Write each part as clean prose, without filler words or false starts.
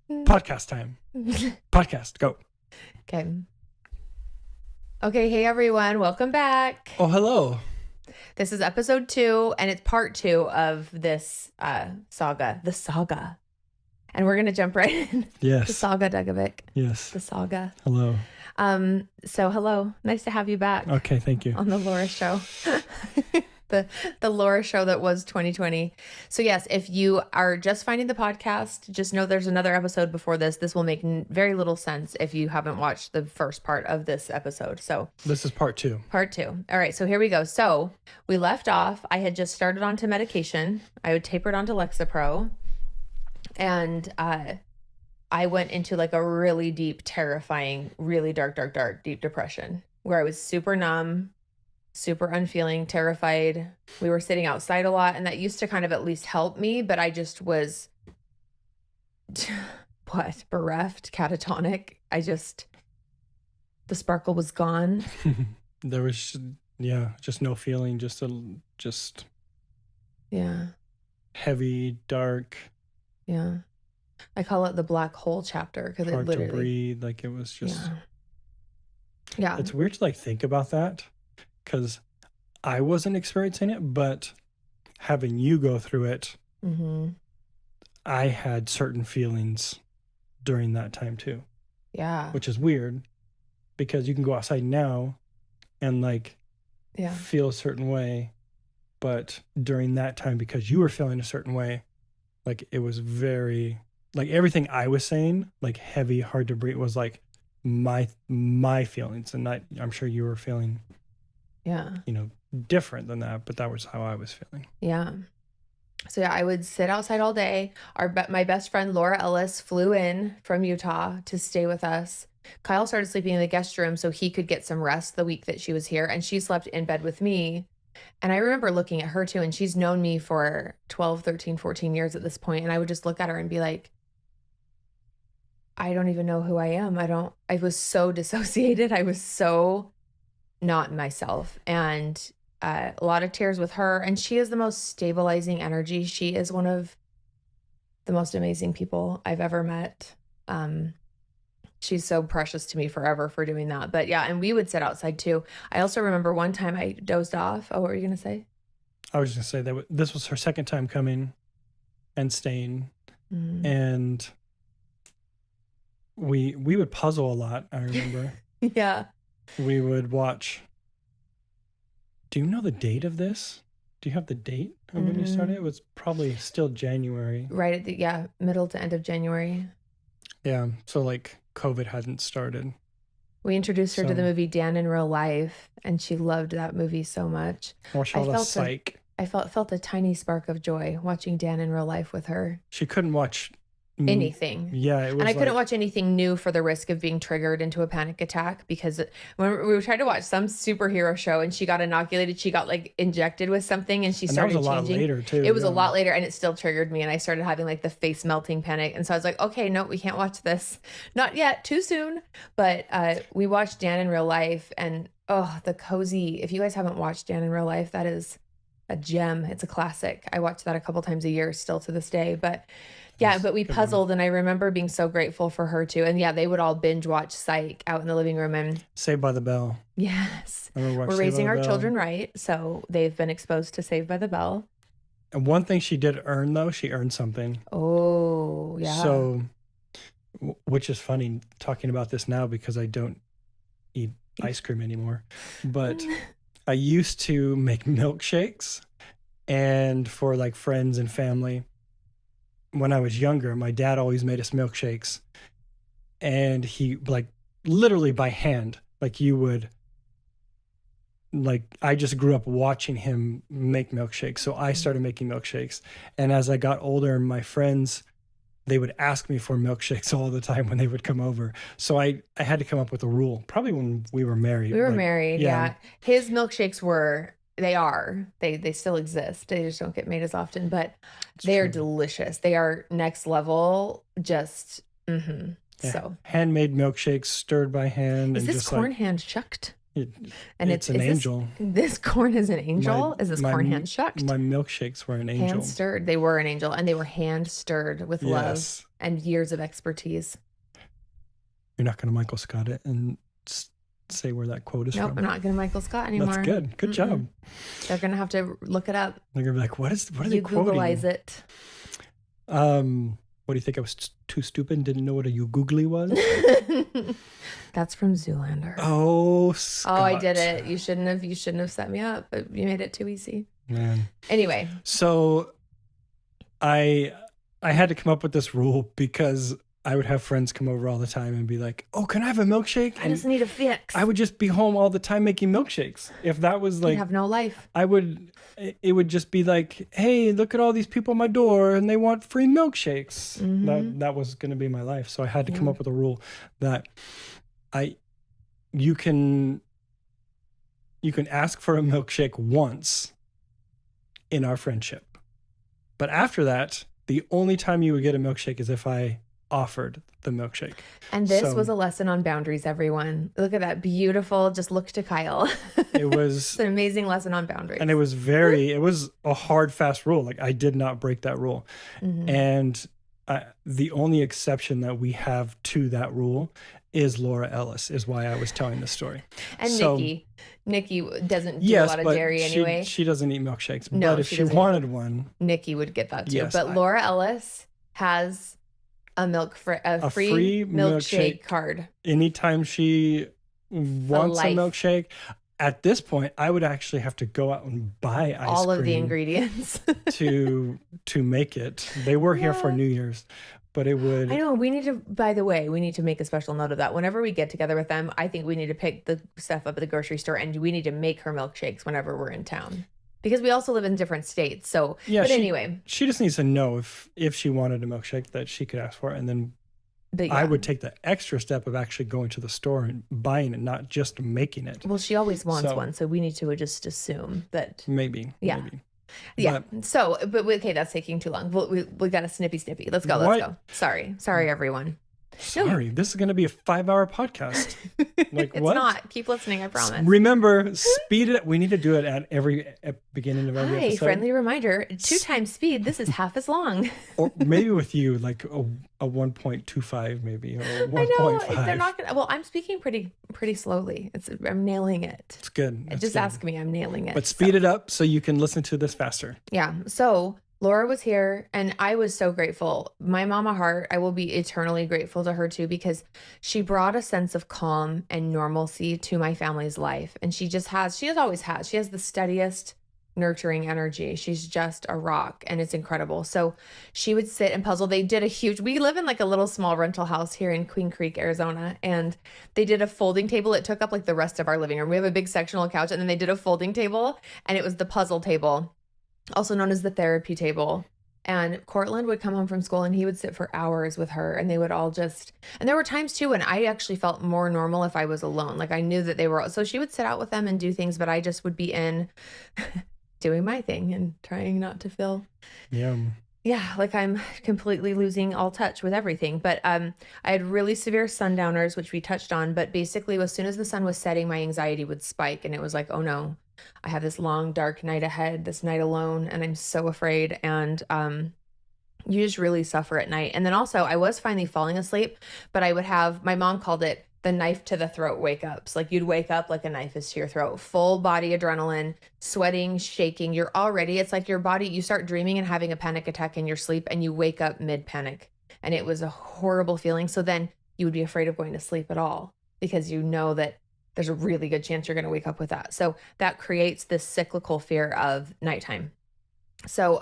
Podcast time. Podcast, go. Okay. Okay, hey everyone, welcome back. Oh, hello. This is episode 2, and it's part 2 of this saga, the saga. And we're gonna jump right in. Yes. The saga, Dugovic. Yes. The saga. Hello. So hello, nice to have you back. Okay, thank you. On the Laura show. The Laura show that was 2020. So yes, if you are just finding the podcast, just know there's another episode before this. This will make very little sense if you haven't watched the first part of this episode. So this is part 2. Part 2. All right, so here we go. So we left off. I had just started onto medication. I had tapered onto Lexapro, and I went into like a really deep, terrifying, really dark deep depression where I was super numb, super unfeeling, terrified. We were sitting outside a lot, and that used to kind of at least help me, but I just was bereft, catatonic. The sparkle was gone. There was just no feeling, just heavy, dark. Yeah. I call it the black hole chapter because it literally hard to breathe, like it was just yeah. It's weird to like think about that, because I wasn't experiencing it, but having you go through it, I had certain feelings during that time too. Yeah. Which is weird, because you can go outside now and like feel a certain way, but during that time, because you were feeling a certain way, like it was very, like everything I was saying, like heavy, hard to breathe, was like my feelings, and I'm sure you were feeling different than that, but that was how I was feeling. Yeah. So I would sit outside all day. My best friend Laura Ellis flew in from Utah to stay with us. Kyle started sleeping in the guest room so he could get some rest the week that she was here, and she slept in bed with me. And I remember looking at her too, and she's known me for 12, 13, 14 years at this point, and I would just look at her and be like, I don't even know who I am. I was so dissociated. I was so not myself. And a lot of tears with her. And she is the most stabilizing energy. She is one of the most amazing people I've ever met. She's so precious to me forever for doing that. But yeah, and we would sit outside too. I also remember one time I dozed off. Oh, what were you going to say? I was just going to say that this was her second time coming and staying. And we would puzzle a lot, I remember. Yeah. We would watch. Do you know the date of this? Do you have the date of when you started? It was probably still January. Right at the middle to end of January. Yeah, so like COVID hadn't started. We introduced her to the movie Dan in Real Life, and she loved that movie so much. Watched all the Psych. I felt a tiny spark of joy watching Dan in Real Life with her. She couldn't watch anything. Yeah, it was. And I couldn't watch anything new for the risk of being triggered into a panic attack, because when we tried to watch some superhero show and she got inoculated, she got like injected with something, and she started changing. That was a lot later too. It was a lot later, and it still triggered me, and I started having like the face melting panic. And so I was like, okay, no, we can't watch this. Not yet, too soon. But we watched Dan in Real Life, and the cozy. If you guys haven't watched Dan in Real Life, that is a gem. It's a classic. I watch that a couple times a year still to this day. But yeah, but we puzzled, and I remember being so grateful for her too. And yeah, they would all binge watch Psych out in the living room. And Saved by the Bell. Yes. We're raising our children right, so they've been exposed to Saved by the Bell. And one thing she did earn, though, she earned something. Oh, yeah. So, which is funny talking about this now, because I don't eat ice cream anymore. But I used to make milkshakes, and for like friends and family. When I was younger, my dad always made us milkshakes, and he like literally by hand, like you would, like I just grew up watching him make milkshakes. So I started making milkshakes. And as I got older, my friends, they would ask me for milkshakes all the time when they would come over. So I had to come up with a rule, probably when we were married. We were married, yeah. His milkshakes they still exist. They just don't get made as often, but they are delicious. They are next level. So handmade milkshakes stirred by hand. Is and this just corn hand shucked? And It's an angel. This corn is an angel? Is this corn hand shucked? My milkshakes were an angel. Hand stirred. They were an angel, and they were hand stirred with love and years of expertise. You're not going to Michael Scott it and say where that quote is Nope, from. I'm not going to Michael Scott anymore. That's good. Good job. They're going to have to look it up. They're going to be like, what are they quoting? Googleize it. What do you think? I was too stupid and didn't know what a you googly was? That's from Zoolander. Oh, Scott. Oh, I did it. You shouldn't have set me up, but you made it too easy. Man. Anyway. So I had to come up with this rule because I would have friends come over all the time and be like, "Oh, can I have a milkshake?" I just need a fix. I would just be home all the time making milkshakes. If that was like, you'd have no life. It would just be like, "Hey, look at all these people at my door and they want free milkshakes." That was going to be my life. So I had to come up with a rule that you can ask for a milkshake once in our friendship. But after that, the only time you would get a milkshake is if I offered the milkshake. And this was a lesson on boundaries, everyone. Look at that beautiful, just look to Kyle. It was it's an amazing lesson on boundaries. And it was a hard, fast rule. Like I did not break that rule. And the only exception that we have to that rule is Laura Ellis, is why I was telling this story. And Nikki doesn't do a lot of dairy anyway. She doesn't eat milkshakes. No, but if she wanted one, Nikki would get that too. Yes, but Laura Ellis has a free milkshake card. Anytime she wants a milkshake. At this point, I would actually have to go out and buy ice cream. All of the ingredients. to make it. They were here for New Year's, but it would. I know. By the way, we need to make a special note of that. Whenever we get together with them, I think we need to pick the stuff up at the grocery store and we need to make her milkshakes whenever we're in town. Because we also live in different states. So, anyway. She just needs to know if she wanted a milkshake that she could ask for. And then I would take the extra step of actually going to the store and buying it, not just making it. Well, she always wants one. So we need to just assume that. Maybe. Yeah. Maybe. Yeah. Okay, that's taking too long. We got a snippy. Let's go. Sorry, everyone. Sorry, this is going to be a 5-hour podcast. Like it's what? not. Keep listening, I promise. Remember, speed it. We need to do it at every beginning of every episode. Friendly reminder, 2 times speed. This is half as long. Or maybe with you, like a 1.25 maybe, or 1.5. I know, they're not gonna, I'm speaking pretty slowly. I'm nailing it. It's good. Just good. Ask me, I'm nailing it. But speed it up so you can listen to this faster. Yeah, so Laura was here and I was so grateful. My mama heart, I will be eternally grateful to her too, because she brought a sense of calm and normalcy to my family's life. And she has always had. She has the steadiest, nurturing energy. She's just a rock and it's incredible. So she would sit and puzzle. They did we live in like a little small rental house here in Queen Creek, Arizona. And they did a folding table. It took up like the rest of our living room. We have a big sectional couch and then they did a folding table and it was the puzzle table, also known as the therapy table. And Cortland would come home from school and he would sit for hours with her and they would all and there were times too when I actually felt more normal if I was alone. Like I knew that they were, so she would sit out with them and do things, but I just would be in doing my thing and trying not to feel like I'm completely losing all touch with everything. But I had really severe sundowners, which we touched on, but basically as soon as the sun was setting, my anxiety would spike and it was like, oh no, I have this long, dark night ahead, this night alone, and I'm so afraid. And you just really suffer at night. And then also, I was finally falling asleep, but I would have, my mom called it the knife to the throat wake ups. Like you'd wake up like a knife is to your throat, full body adrenaline, sweating, shaking. It's like your body, you start dreaming and having a panic attack in your sleep, and you wake up mid panic. And it was a horrible feeling. So then you would be afraid of going to sleep at all because you know that there's a really good chance you're going to wake up with that. So that creates this cyclical fear of nighttime. So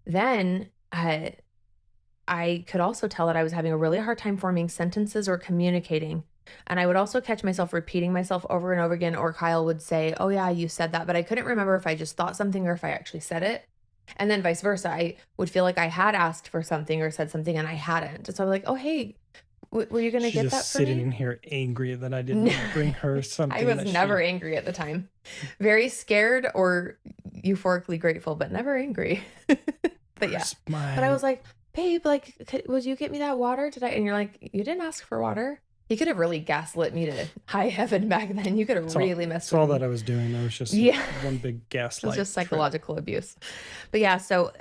then I could also tell that I was having a really hard time forming sentences or communicating. And I would also catch myself repeating myself over and over again, or Kyle would say, oh yeah, you said that, but I couldn't remember if I just thought something or if I actually said it. And then vice versa. I would feel like I had asked for something or said something and I hadn't. So I was like, oh, hey, were you going to get that for me? She's just sitting in here angry that I didn't bring her something. I was never angry at the time. Very scared or euphorically grateful, but never angry. But yeah. But I was like, babe, like, would you get me that water? And you're like, you didn't ask for water. He could have really gaslit me to high heaven back then. You could have really messed with me. That's all that I was doing. There was just one big gaslight. It was just psychological abuse. But yeah, so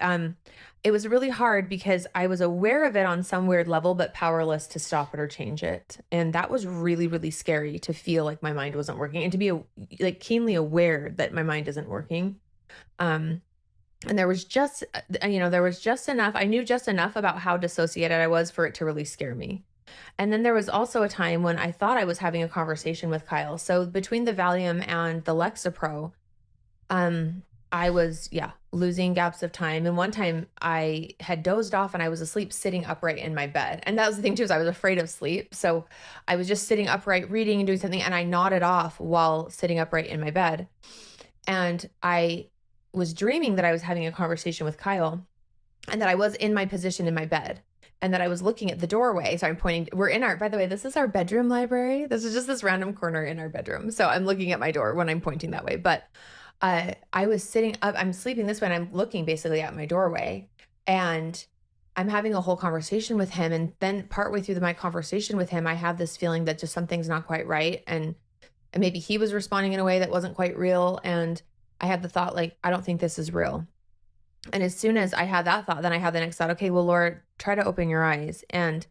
it was really hard because I was aware of it on some weird level, but powerless to stop it or change it. And that was really, really scary to feel like my mind wasn't working and to be like keenly aware that my mind isn't working. And there was just, there was just enough. I knew just enough about how dissociated I was for it to really scare me. And then there was also a time when I thought I was having a conversation with Kyle. So between the Valium and the Lexapro, I was, losing gaps of time. And one time I had dozed off and I was asleep sitting upright in my bed. And that was the thing too, is I was afraid of sleep. So I was just sitting upright, reading and doing something. And I nodded off while sitting upright in my bed. And I was dreaming that I was having a conversation with Kyle and that I was in my position in my bed. And that I was looking at the doorway. So I'm pointing, by the way, this is our bedroom library. This is just this random corner in our bedroom. So I'm looking at my door when I'm pointing that way. But I was sitting up, I'm sleeping this way and I'm looking basically at my doorway and I'm having a whole conversation with him. And then partway through my conversation with him, I have this feeling that just something's not quite right. And maybe he was responding in a way that wasn't quite real. And I had the thought, like, I don't think this is real. And as soon as I had that thought, then I had the next thought, okay, well, Laura, try to open your eyes. And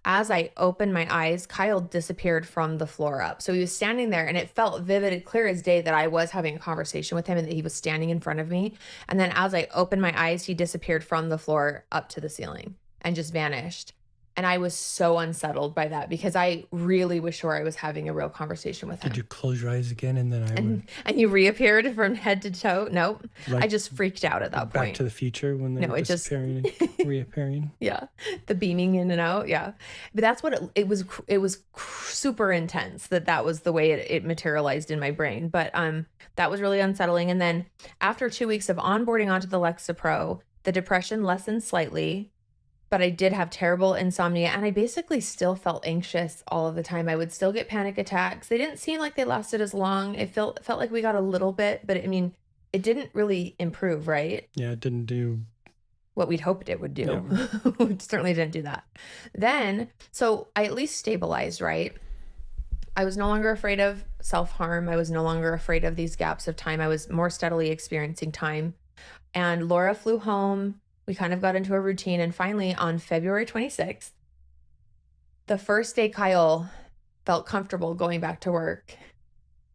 as I opened my eyes, Kyle disappeared from the floor up. So he was standing there and it felt vivid and clear as day that I was having a conversation with him and that he was standing in front of me. And then as I opened my eyes, he disappeared from the floor up to the ceiling and just vanished. And I was so unsettled by that because I really was sure I was having a real conversation with him. Did you close your eyes again and then and you reappeared from head to toe? Nope. Like I just freaked out at that point. Back to the Future when they were disappearing and reappearing. Yeah. The beaming in and out. Yeah. But that's what it was. It was super intense that was the way it materialized in my brain. But that was really unsettling. And then after 2 weeks of onboarding onto the Lexapro, the depression lessened slightly. But I did have terrible insomnia and I basically still felt anxious all of the time. I would still get panic attacks. They didn't seem like they lasted as long. It felt like we got a little bit, but it didn't really improve, right? Yeah, it didn't do what we'd hoped it would do. Yeah. It certainly didn't do that. Then, so I at least stabilized, right? I was no longer afraid of self-harm. I was no longer afraid of these gaps of time. I was more steadily experiencing time. And Laura flew home. We kind of got into a routine. And finally, on February 26th, the first day Kyle felt comfortable going back to work.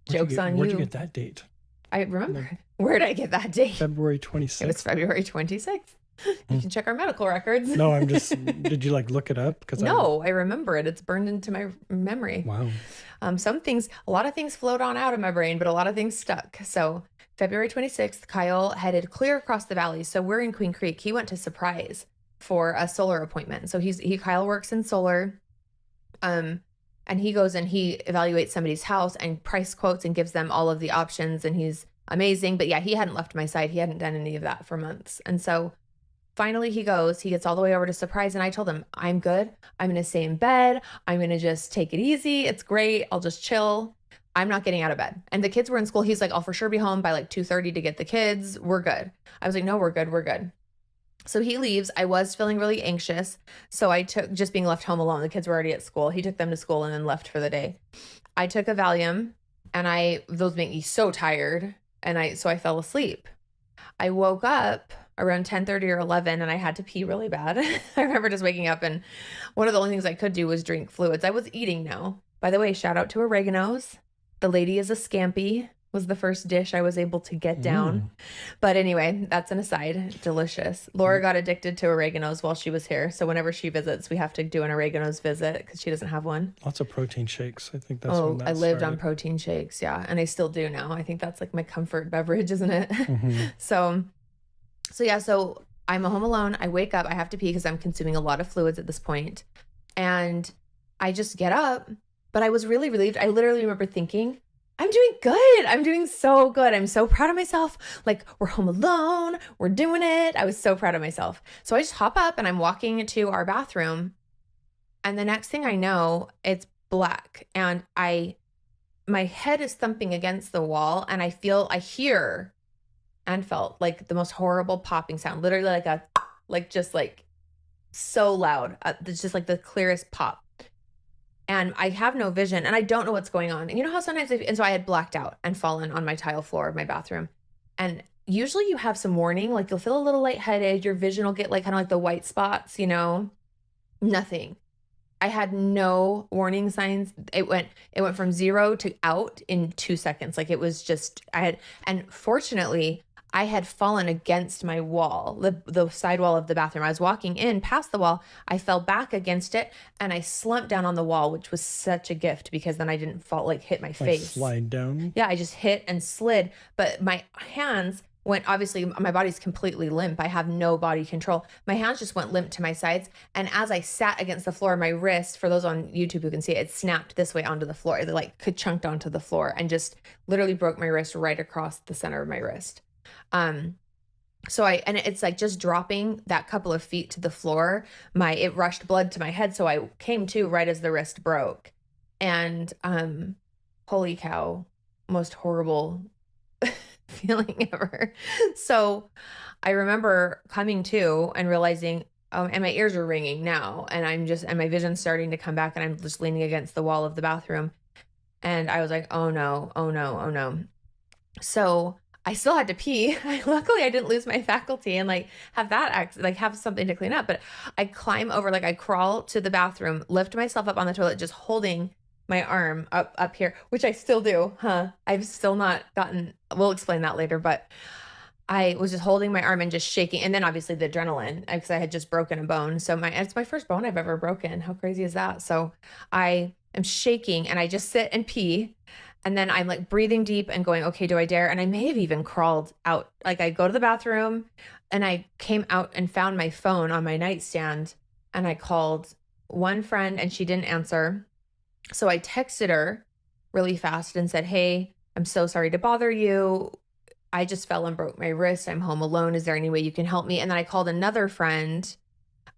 Joke's on you. Where'd you get that date? I remember. Where did I get that date? February 26th. It was February 26th. You can check our medical records. No, did you look it up? No, I remember it. It's burned into my memory. Wow. A lot of things flowed on out of my brain, but a lot of things stuck. So February 26th, Kyle headed clear across the valley. So we're in Queen Creek. He went to Surprise for a solar appointment. So Kyle works in solar. And he goes and he evaluates somebody's house and price quotes and gives them all of the options. And he's amazing. But yeah, he hadn't left my side. He hadn't done any of that for months. And so finally he gets all the way over to Surprise. And I told him, I'm good. I'm going to stay in bed. I'm going to just take it easy. It's great. I'll just chill. I'm not getting out of bed. And the kids were in school. He's like, I'll for sure be home by 2:30 to get the kids. We're good. I was like, no, we're good. We're good. So he leaves. I was feeling really anxious. So I took just being left home alone. The kids were already at school. He took them to school and then left for the day. I took a Valium and those make me so tired. And so I fell asleep. I woke up around 10:30 or 11 and I had to pee really bad. I remember just waking up and one of the only things I could do was drink fluids. I was eating now. By the way, shout out to oregano's. The lady is a scampi was the first dish I was able to get down. But anyway, that's an aside. Delicious. Laura got addicted to oregano's while she was here. So whenever she visits, we have to do an oregano's visit because she doesn't have one. Lots of protein shakes. I think that's when that I lived on protein shakes. Yeah. And I still do now. I think that's my comfort beverage, isn't it? Mm-hmm. So I'm home alone. I wake up. I have to pee because I'm consuming a lot of fluids at this point. And I just get up. But I was really relieved. I literally remember thinking, I'm doing good. I'm doing so good. I'm so proud of myself. We're home alone. We're doing it. I was so proud of myself. So I just hop up and I'm walking to our bathroom. And the next thing I know, it's black. And my head is thumping against the wall. And I hear and felt the most horrible popping sound. Literally just so loud. It's just the clearest pop. and I have no vision and I don't know what's going on. And you know how sometimes, and so I had blacked out and fallen on my tile floor of my bathroom. And usually you have some warning, like you'll feel a little lightheaded. Your vision will get like kind of like the white spots, you know, nothing. I had no warning signs. It went from 0 to out in 2 seconds. Like it was just, and fortunately I had fallen against my wall, the side wall of the bathroom. I was walking in past the wall. I fell back against it and I slumped down on the wall, which was such a gift because then I didn't fall, like hit my face. Slide down. Yeah, I just hit and slid, but my hands went, obviously my body's completely limp. I have no body control. My hands just went limp to my sides. And as I sat against the floor, my wrist, for those on YouTube who can see it, snapped this way onto the floor. It like chunked onto the floor and just literally broke my wrist right across the center of my wrist. So and it's like just dropping that couple of feet to the floor, it rushed blood to my head. So I came to right as the wrist broke. And, holy cow, most horrible feeling ever. So I remember coming to and realizing, and my ears are ringing now, and my vision's starting to come back, and I'm just leaning against the wall of the bathroom. And I was like, oh no, oh no, oh no. So I still had to pee. Luckily I didn't lose my faculty and like have something to clean up, but I climb over, like I crawl to the bathroom, lift myself up on the toilet, just holding my arm up here, which I still do. I've still not we'll explain that later, but I was just holding my arm and just shaking. And then obviously the adrenaline, because I had just broken a bone. So it's my first bone I've ever broken. How crazy is that? So I am shaking and I just sit and pee. And then I'm like breathing deep and going, okay, do I dare? And I may have even crawled out. Like I go to the bathroom and I came out and found my phone on my nightstand and I called one friend and she didn't answer. So I texted her really fast and said, hey, I'm so sorry to bother you. I just fell and broke my wrist. I'm home alone. Is there any way you can help me? And then I called another friend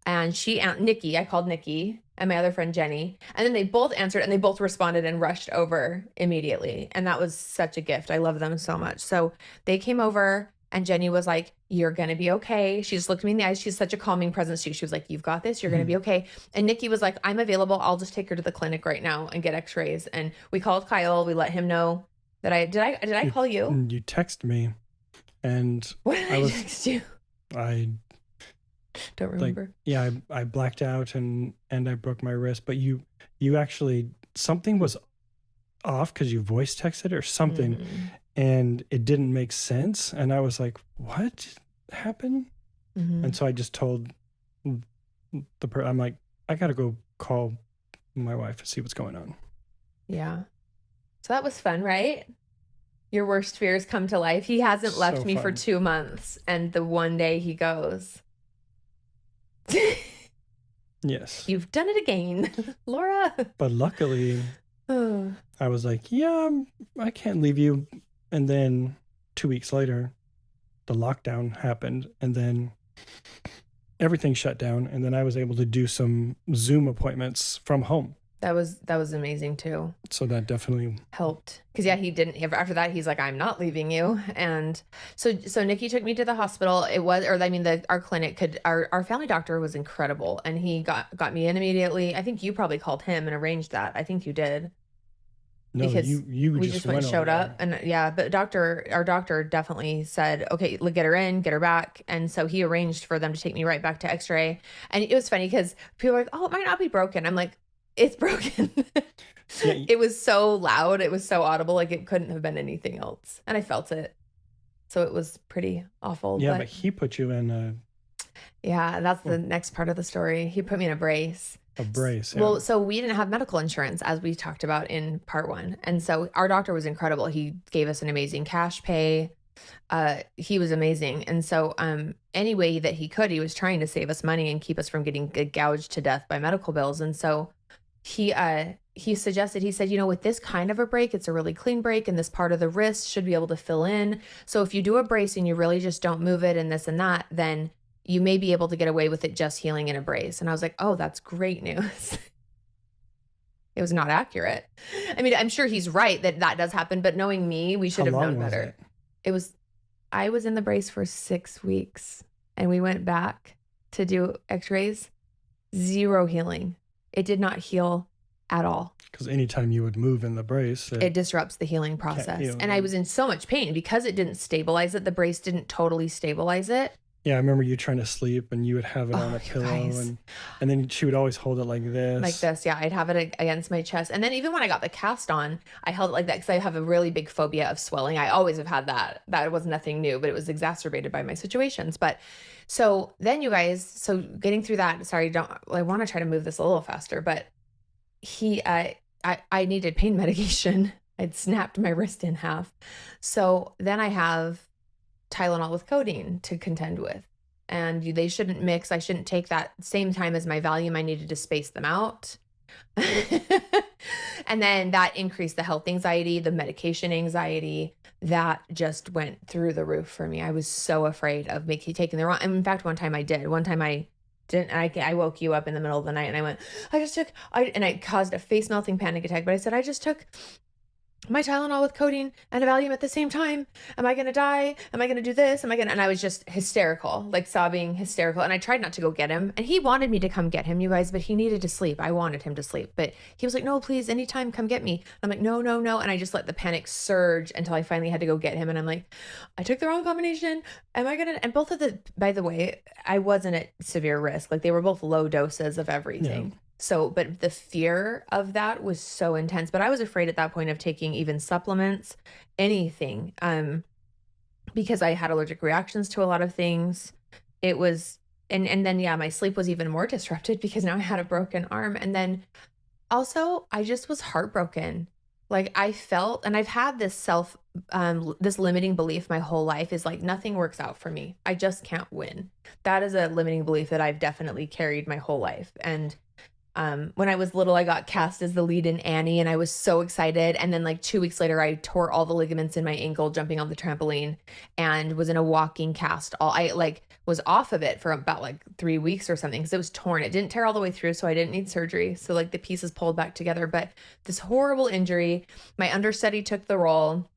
and Nikki, I called Nikki and my other friend, Jenny. And then they both answered and they both responded and rushed over immediately. And that was such a gift. I love them so much. So they came over and Jenny was like, you're going to be okay. She just looked me in the eyes. She's such a calming presence too. She was like, you've got this. You're going to be okay. And Nikki was like, I'm available. I'll just take her to the clinic right now and get x-rays. And we called Kyle. We let him know that did I call you? You text me and what did I text you? I don't remember. I blacked out and I broke my wrist, but you actually, something was off because you voice texted or something and it didn't make sense. And I was like, what happened? And so I just told I'm like, I got to go call my wife and see what's going on. Yeah. So that was fun, right? Your worst fears come to life. He hasn't left me for 2 months. And the one day he goes, yes, you've done it again, Laura. But luckily, I was like, yeah, I can't leave you. And then 2 weeks later, the lockdown happened and then everything shut down. And then I was able to do some Zoom appointments from home. That was amazing too. So that definitely helped. Cause yeah, he didn't, after that, he's like, I'm not leaving you. And so Nikki took me to the hospital. Our clinic our family doctor was incredible. And he got me in immediately. I think you probably called him and arranged that. I think you did. No, because we just went showed up and yeah, but our doctor definitely said, okay, get her in, get her back. And so he arranged for them to take me right back to x-ray. And it was funny because people were like, oh, it might not be broken. I'm like, it's broken. Yeah. It was so loud. It was so audible. Like it couldn't have been anything else. And I felt it. So it was pretty awful. Yeah, but he put you in yeah, that's the next part of the story. He put me in a brace. A brace. Yeah. Well, so we didn't have medical insurance as we talked about in part 1. And so our doctor was incredible. He gave us an amazing cash pay. He was amazing. And so any way that he could, he was trying to save us money and keep us from getting gouged to death by medical bills. And so he suggested, he said, with this kind of a break, it's a really clean break and this part of the wrist should be able to fill in. So if you do a brace and you really just don't move it and this and that, then you may be able to get away with it just healing in a brace. And I was like, oh, that's great news. It was not accurate. I mean, I'm sure he's right that does happen, but knowing me, we should have known better. I was in the brace for 6 weeks and we went back to do x-rays, 0 healing. It did not heal at all. Because anytime you would move in the brace, It disrupts the healing process. And I was in so much pain because it didn't stabilize it. The brace didn't totally stabilize it. Yeah, I remember you trying to sleep and you would have it on a pillow and then she would always hold it like this. Like this, yeah. I'd have it against my chest. And then even when I got the cast on, I held it like that because I have a really big phobia of swelling. I always have had that. That was nothing new, but it was exacerbated by my situations. But so then you guys, so getting through that, sorry, I want to try to move this a little faster, but I needed pain medication. I'd snapped my wrist in half. So then I have Tylenol with codeine to contend with. And they shouldn't mix. I shouldn't take that same time as my Valium. I needed to space them out. And then that increased the health anxiety, the medication anxiety. That just went through the roof for me. I was so afraid of taking the wrong. And in fact, one time I did. One time I didn't. I woke you up in the middle of the night and I went, and I caused a face melting panic attack. But I said, I just took my Tylenol with codeine and a Valium at the same time. Am I going to die? Am I going to do this? And I was just hysterical, like sobbing, hysterical. And I tried not to go get him. And he wanted me to come get him, you guys, but he needed to sleep. I wanted him to sleep, but he was like, no, please, anytime, come get me. I'm like, no, no, no. And I just let the panic surge until I finally had to go get him. And I'm like, I took the wrong combination. And both of by the way, I wasn't at severe risk. Like they were both low doses of everything. Yeah. So, but the fear of that was so intense, but I was afraid at that point of taking even supplements, anything, because I had allergic reactions to a lot of things. It was, and then, yeah, my sleep was even more disrupted because now I had a broken arm. And then also I just was heartbroken. Like I felt, and I've had this this limiting belief my whole life is like, nothing works out for me. I just can't win. That is a limiting belief that I've definitely carried my whole life. And when I was little, I got cast as the lead in Annie and I was so excited. And then like 2 weeks later, I tore all the ligaments in my ankle jumping on the trampoline and was in a walking cast. I like was off of it for about like 3 weeks or something because it was torn. It didn't tear all the way through, so I didn't need surgery. So like the pieces pulled back together. But this horrible injury, my understudy took the role.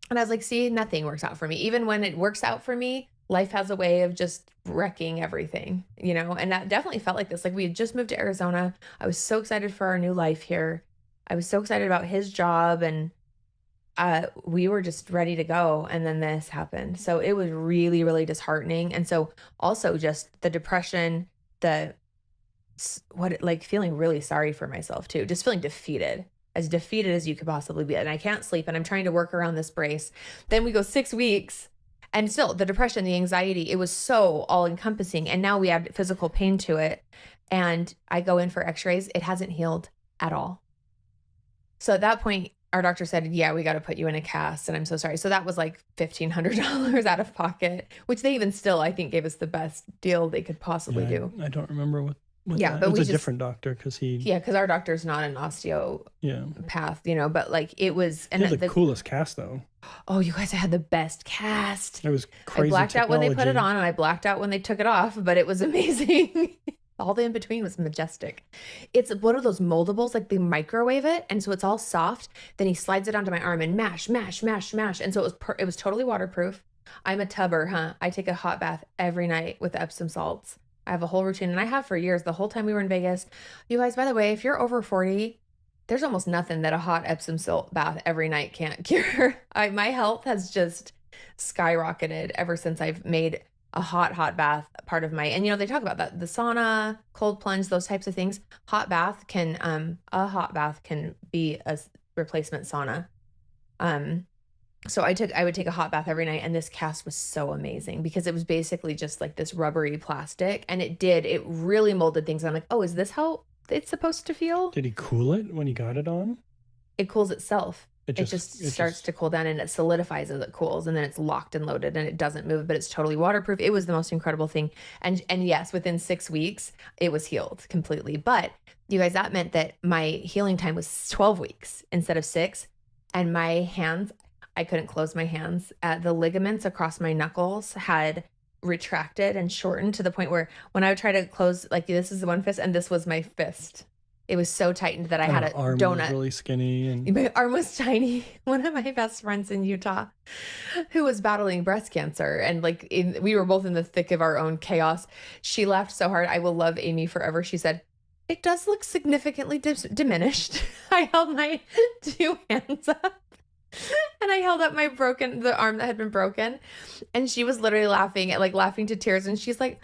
And I was like, see, nothing works out for me. Even when it works out for me, life has a way of just wrecking everything, you know? And that definitely felt like this. Like we had just moved to Arizona. I was so excited for our new life here. I was so excited about his job and we were just ready to go. And then this happened. So it was really, really disheartening. And so also just the depression, feeling really sorry for myself too, just feeling defeated as you could possibly be. And I can't sleep and I'm trying to work around this brace. Then we go 6 weeks. And still, the depression, the anxiety, it was so all-encompassing. And now we add physical pain to it. And I go in for x-rays. It hasn't healed at all. So at that point, our doctor said, yeah, we got to put you in a cast. And I'm so sorry. So that was like $1,500 out of pocket, which they even still, I think, gave us the best deal they could possibly do. I don't remember what yeah, but it was a different doctor because our doctor's not an osteopath, you know, but like it was. And the coolest cast though. Oh, you guys, I had the best cast. It was crazy. I blacked out when they put it on and I blacked out when they took it off, but it was amazing. All the in between was majestic. It's one of those moldables, like they microwave it. And so it's all soft. Then he slides it onto my arm and mash. And so it was totally waterproof. I'm a tubber, huh? I take a hot bath every night with Epsom salts. I have a whole routine and I have for years, the whole time we were in Vegas. You guys, by the way, if you're over 40, there's almost nothing that a hot Epsom salt bath every night can't cure. My health has just skyrocketed ever since I've made a hot bath part of and you know, they talk about that, the sauna, cold plunge, those types of things. A hot bath can be a replacement sauna. So I would take a hot bath every night and this cast was so amazing because it was basically just like this rubbery plastic and it really molded things. And I'm like, oh, is this how it's supposed to feel? Did he cool it when he got it on? It cools itself. It just starts to cool down and it solidifies as it cools and then it's locked and loaded and it doesn't move, but it's totally waterproof. It was the most incredible thing. And yes, within 6 weeks, it was healed completely. But you guys, that meant that my healing time was 12 weeks instead of 6. And my hands, I couldn't close my hands. The ligaments across my knuckles had retracted and shortened to the point where when I would try to close, like this is the one fist and this was my fist. It was so tightened that I had a arm donut. Was really skinny and my arm was tiny. One of my best friends in Utah who was battling breast cancer and we were both in the thick of our own chaos. She laughed so hard. I will love Amy forever. She said, It does look significantly diminished. I held my 2 hands up and I held up the arm that had been broken. And she was literally laughing to tears. And she's like,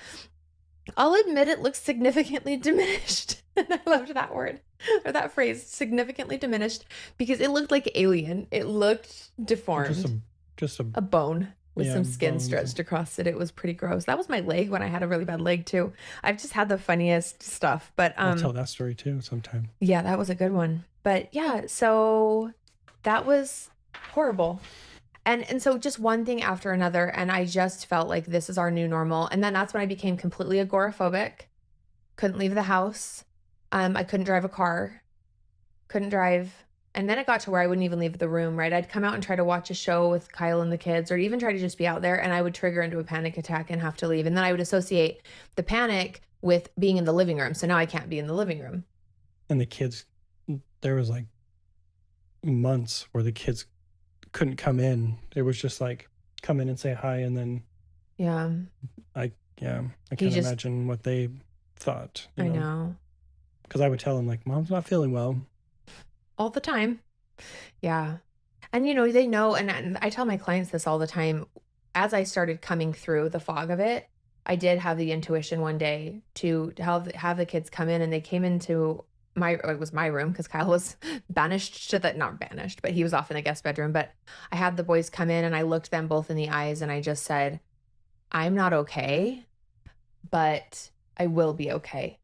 I'll admit it looks significantly diminished. And I loved that word or that phrase, significantly diminished, because it looked like alien. It looked deformed. Just a bone with some skin bones. stretched across it. It was pretty gross. That was my leg when I had a really bad leg too. I've just had the funniest stuff, but I'll tell that story too sometime. yeah, that was a good one. But yeah, so that was horrible. And so just one thing after another, and I just felt like this is our new normal. And then that's when I became completely agoraphobic. Couldn't leave the house. I couldn't drive a car. Couldn't drive. And then it got to where I wouldn't even leave the room, right? I'd come out and try to watch a show with Kyle and the kids, or even try to just be out there, and I would trigger into a panic attack and have to leave. And then I would associate the panic with being in the living room. So now I can't be in the living room. And the kids, there was like months where the kids couldn't come in. It was just like, come in and say hi, and then Yeah. I can't imagine what they thought. I know. Because I would tell them like, Mom's not feeling well. All the time. Yeah. And they know, and I tell my clients this all the time. As I started coming through the fog of it, I did have the intuition one day to have the kids come in, and they came into it was my room because Kyle was banished to not banished, but he was off in the guest bedroom. But I had the boys come in, and I looked them both in the eyes, and I just said, I'm not okay, but I will be okay.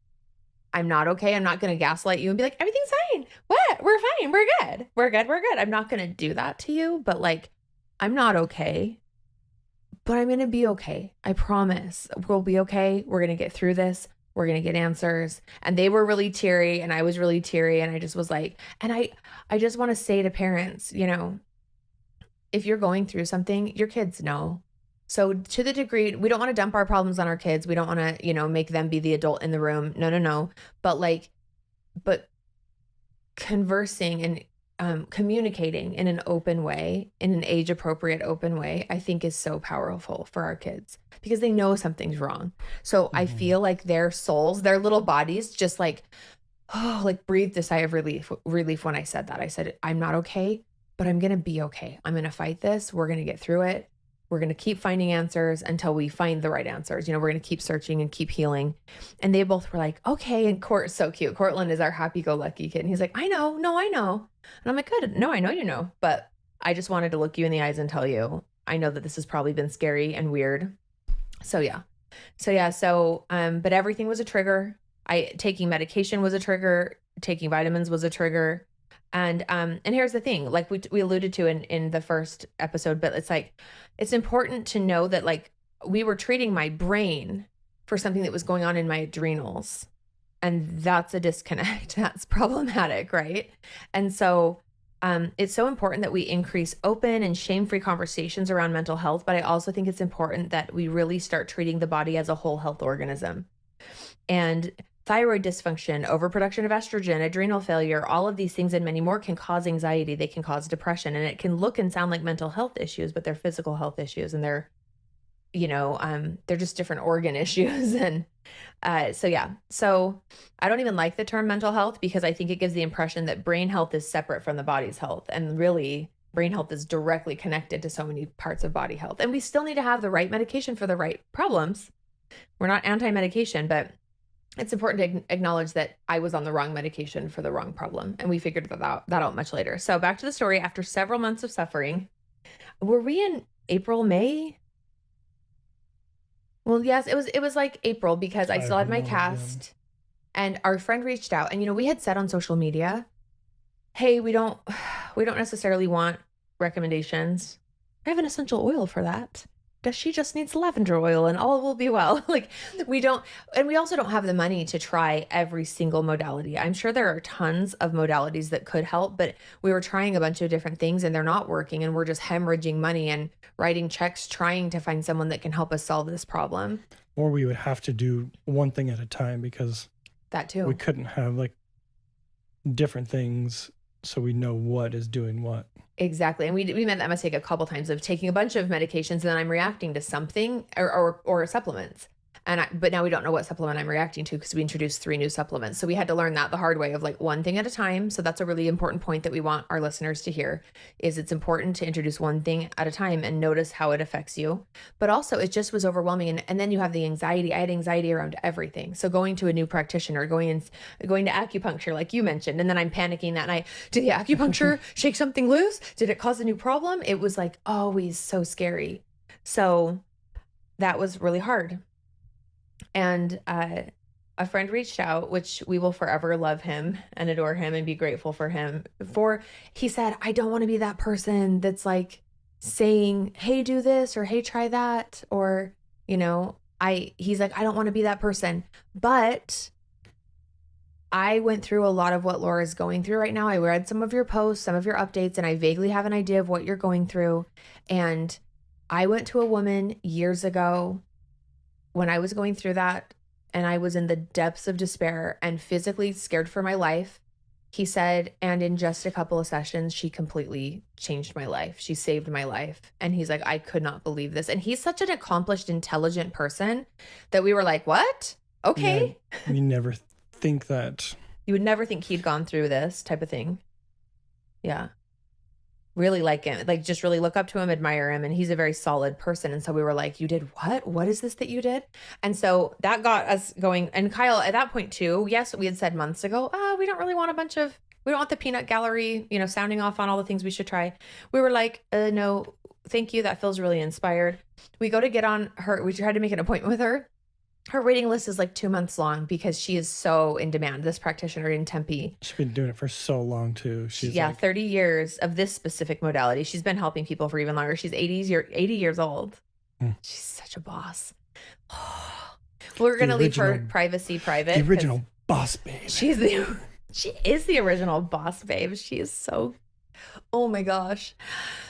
I'm not okay. I'm not going to gaslight you and be like, everything's fine. What? We're fine. We're good. We're good. We're good. I'm not going to do that to you, but like, I'm not okay, but I'm going to be okay. I promise we'll be okay. We're going to get through this. We're going to get answers. And they were really teary, and I was really teary. And I just was like, and I just want to say to parents, if you're going through something, your kids know. So to the degree, we don't want to dump our problems on our kids. We don't want to, make them be the adult in the room. No. But conversing and communicating in an open way, in an age appropriate open way, I think is so powerful for our kids because they know something's wrong. So I feel like their souls, their little bodies just breathed a sigh of relief when I said that. I said, I'm not okay, but I'm going to be okay. I'm going to fight this. We're going to get through it. We're going to keep finding answers until we find the right answers. We're going to keep searching and keep healing. And they both were like, okay. And Court's so cute. Cortland is our happy-go-lucky kid. And he's like, I know. No, I know. And I'm like, good. No, I know you know. But I just wanted to look you in the eyes and tell you, I know that this has probably been scary and weird. So yeah. But everything was a trigger. Taking medication was a trigger. Taking vitamins was a trigger. And here's the thing, like we alluded to in the first episode, but it's like, it's important to know that like we were treating my brain for something that was going on in my adrenals, and that's a disconnect. That's problematic, right? And so it's so important that we increase open and shame-free conversations around mental health, but I also think it's important that we really start treating the body as a whole health organism. And thyroid dysfunction, overproduction of estrogen, adrenal failure, all of these things and many more can cause anxiety. They can cause depression, and it can look and sound like mental health issues, but they're physical health issues, and they're just different organ issues. And so I don't even like the term mental health because I think it gives the impression that brain health is separate from the body's health. And really, brain health is directly connected to so many parts of body health. And we still need to have the right medication for the right problems. We're not anti-medication, but it's important to acknowledge that I was on the wrong medication for the wrong problem. And we figured that out much later. So back to the story. After several months of suffering, were we in April, May? Well, yes, it was like April because I still had my cast, and our friend reached out, and we had said on social media, hey, we don't necessarily want recommendations. I have an essential oil for that. She just needs lavender oil and all will be well. Like we don't, and we also don't have the money to try every single modality. I'm sure there are tons of modalities that could help, but we were trying a bunch of different things and they're not working, and we're just hemorrhaging money and writing checks trying to find someone that can help us solve this problem. Or we would have to do one thing at a time because that too. We couldn't have like different things so we know what is doing what. Exactly. And we made that mistake a couple times of taking a bunch of medications and then I'm reacting to something or supplements. But now we don't know what supplement I'm reacting to because we introduced 3 new supplements. So we had to learn that the hard way of like one thing at a time. So that's a really important point that we want our listeners to hear is it's important to introduce one thing at a time and notice how it affects you. But also it just was overwhelming. And then you have the anxiety. I had anxiety around everything. So going to a new practitioner, going to acupuncture, like you mentioned, and then I'm panicking that night. Did the acupuncture shake something loose? Did it cause a new problem? It was like always so scary. So that was really hard. And a friend reached out, which we will forever love him and adore him and be grateful for him for. He said, I don't want to be that person that's like saying, hey, do this, or hey, try that. Or, you know, he's like, I don't want to be that person. But I went through a lot of what Laura's going through right now. I read some of your posts, some of your updates, and I vaguely have an idea of what you're going through. And I went to a woman years ago when I was going through that, and I was in the depths of despair and physically scared for my life. He said, and in just a couple of sessions, she completely changed my life. She saved my life. And he's like, I could not believe this. And he's such an accomplished, intelligent person that we were like, what? Okay. Yeah, we never think that. You would never think he'd gone through this type of thing. Yeah. Really like him, like just really look up to him, admire him. And he's a very solid person. And so we were like, you did what? What is this that you did? And so that got us going. And Kyle, at that point too, yes, we had said months ago, we don't really want we don't want the peanut gallery, you know, sounding off on all the things we should try. We were like, no, thank you. That feels really inspired. We go to get on her. We tried to make an appointment with her. Her waiting list is like 2 months long because she is so in demand. This practitioner in Tempe. She's been doing it for so long too. She's 30 years of this specific modality. She's been helping people for even longer. She's 80 years old. She's such a boss. We're going to leave her privacy private. The original boss babe. She is the original boss babe. She is so, oh my gosh.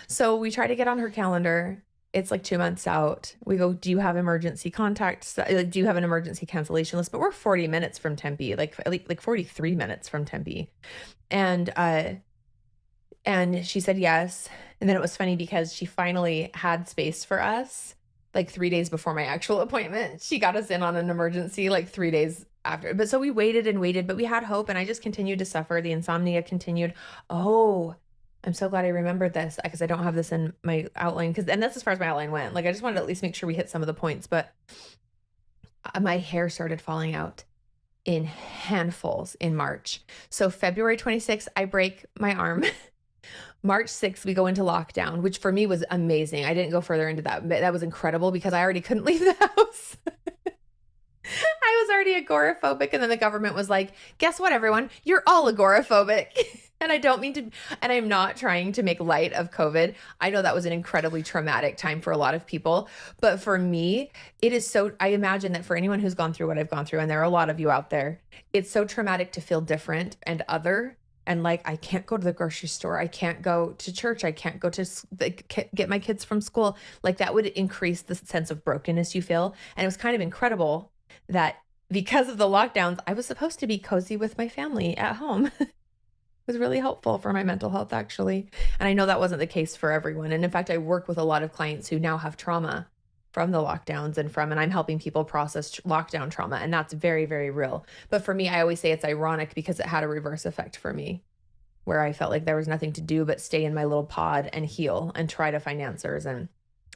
So we try to get on her calendar. It's like 2 months out. We go, do you have emergency contacts? Do you have an emergency cancellation list? But we're 40 minutes from Tempe, like 43 minutes from Tempe. And she said yes. And then it was funny because she finally had space for us like 3 days before my actual appointment. She got us in on an emergency like 3 days after. But so we waited and waited, but we had hope. And I just continued to suffer. The insomnia continued. Oh, I'm so glad I remembered this because I don't have this in my outline and that's as far as my outline went. Like I just wanted to at least make sure we hit some of the points, but my hair started falling out in handfuls in March. So February 26th, I break my arm. March 6th, we go into lockdown, which for me was amazing. I didn't go further into that, but that was incredible because I already couldn't leave the house. I was already agoraphobic. And then the government was like, guess what, everyone? You're all agoraphobic. And I don't mean to, and I'm not trying to make light of COVID. I know that was an incredibly traumatic time for a lot of people. But for me, it is so, I imagine that for anyone who's gone through what I've gone through, and there are a lot of you out there, it's so traumatic to feel different and other. And like, I can't go to the grocery store. I can't go to church. I can't go to get my kids from school. Like that would increase the sense of brokenness you feel. And it was kind of incredible that because of the lockdowns, I was supposed to be cozy with my family at home. It was really helpful for my mental health, actually. And I know that wasn't the case for everyone. And in fact, I work with a lot of clients who now have trauma from the lockdowns and I'm helping people process lockdown trauma. And that's very, very real. But for me, I always say it's ironic because it had a reverse effect for me where I felt like there was nothing to do but stay in my little pod and heal and try to find answers. And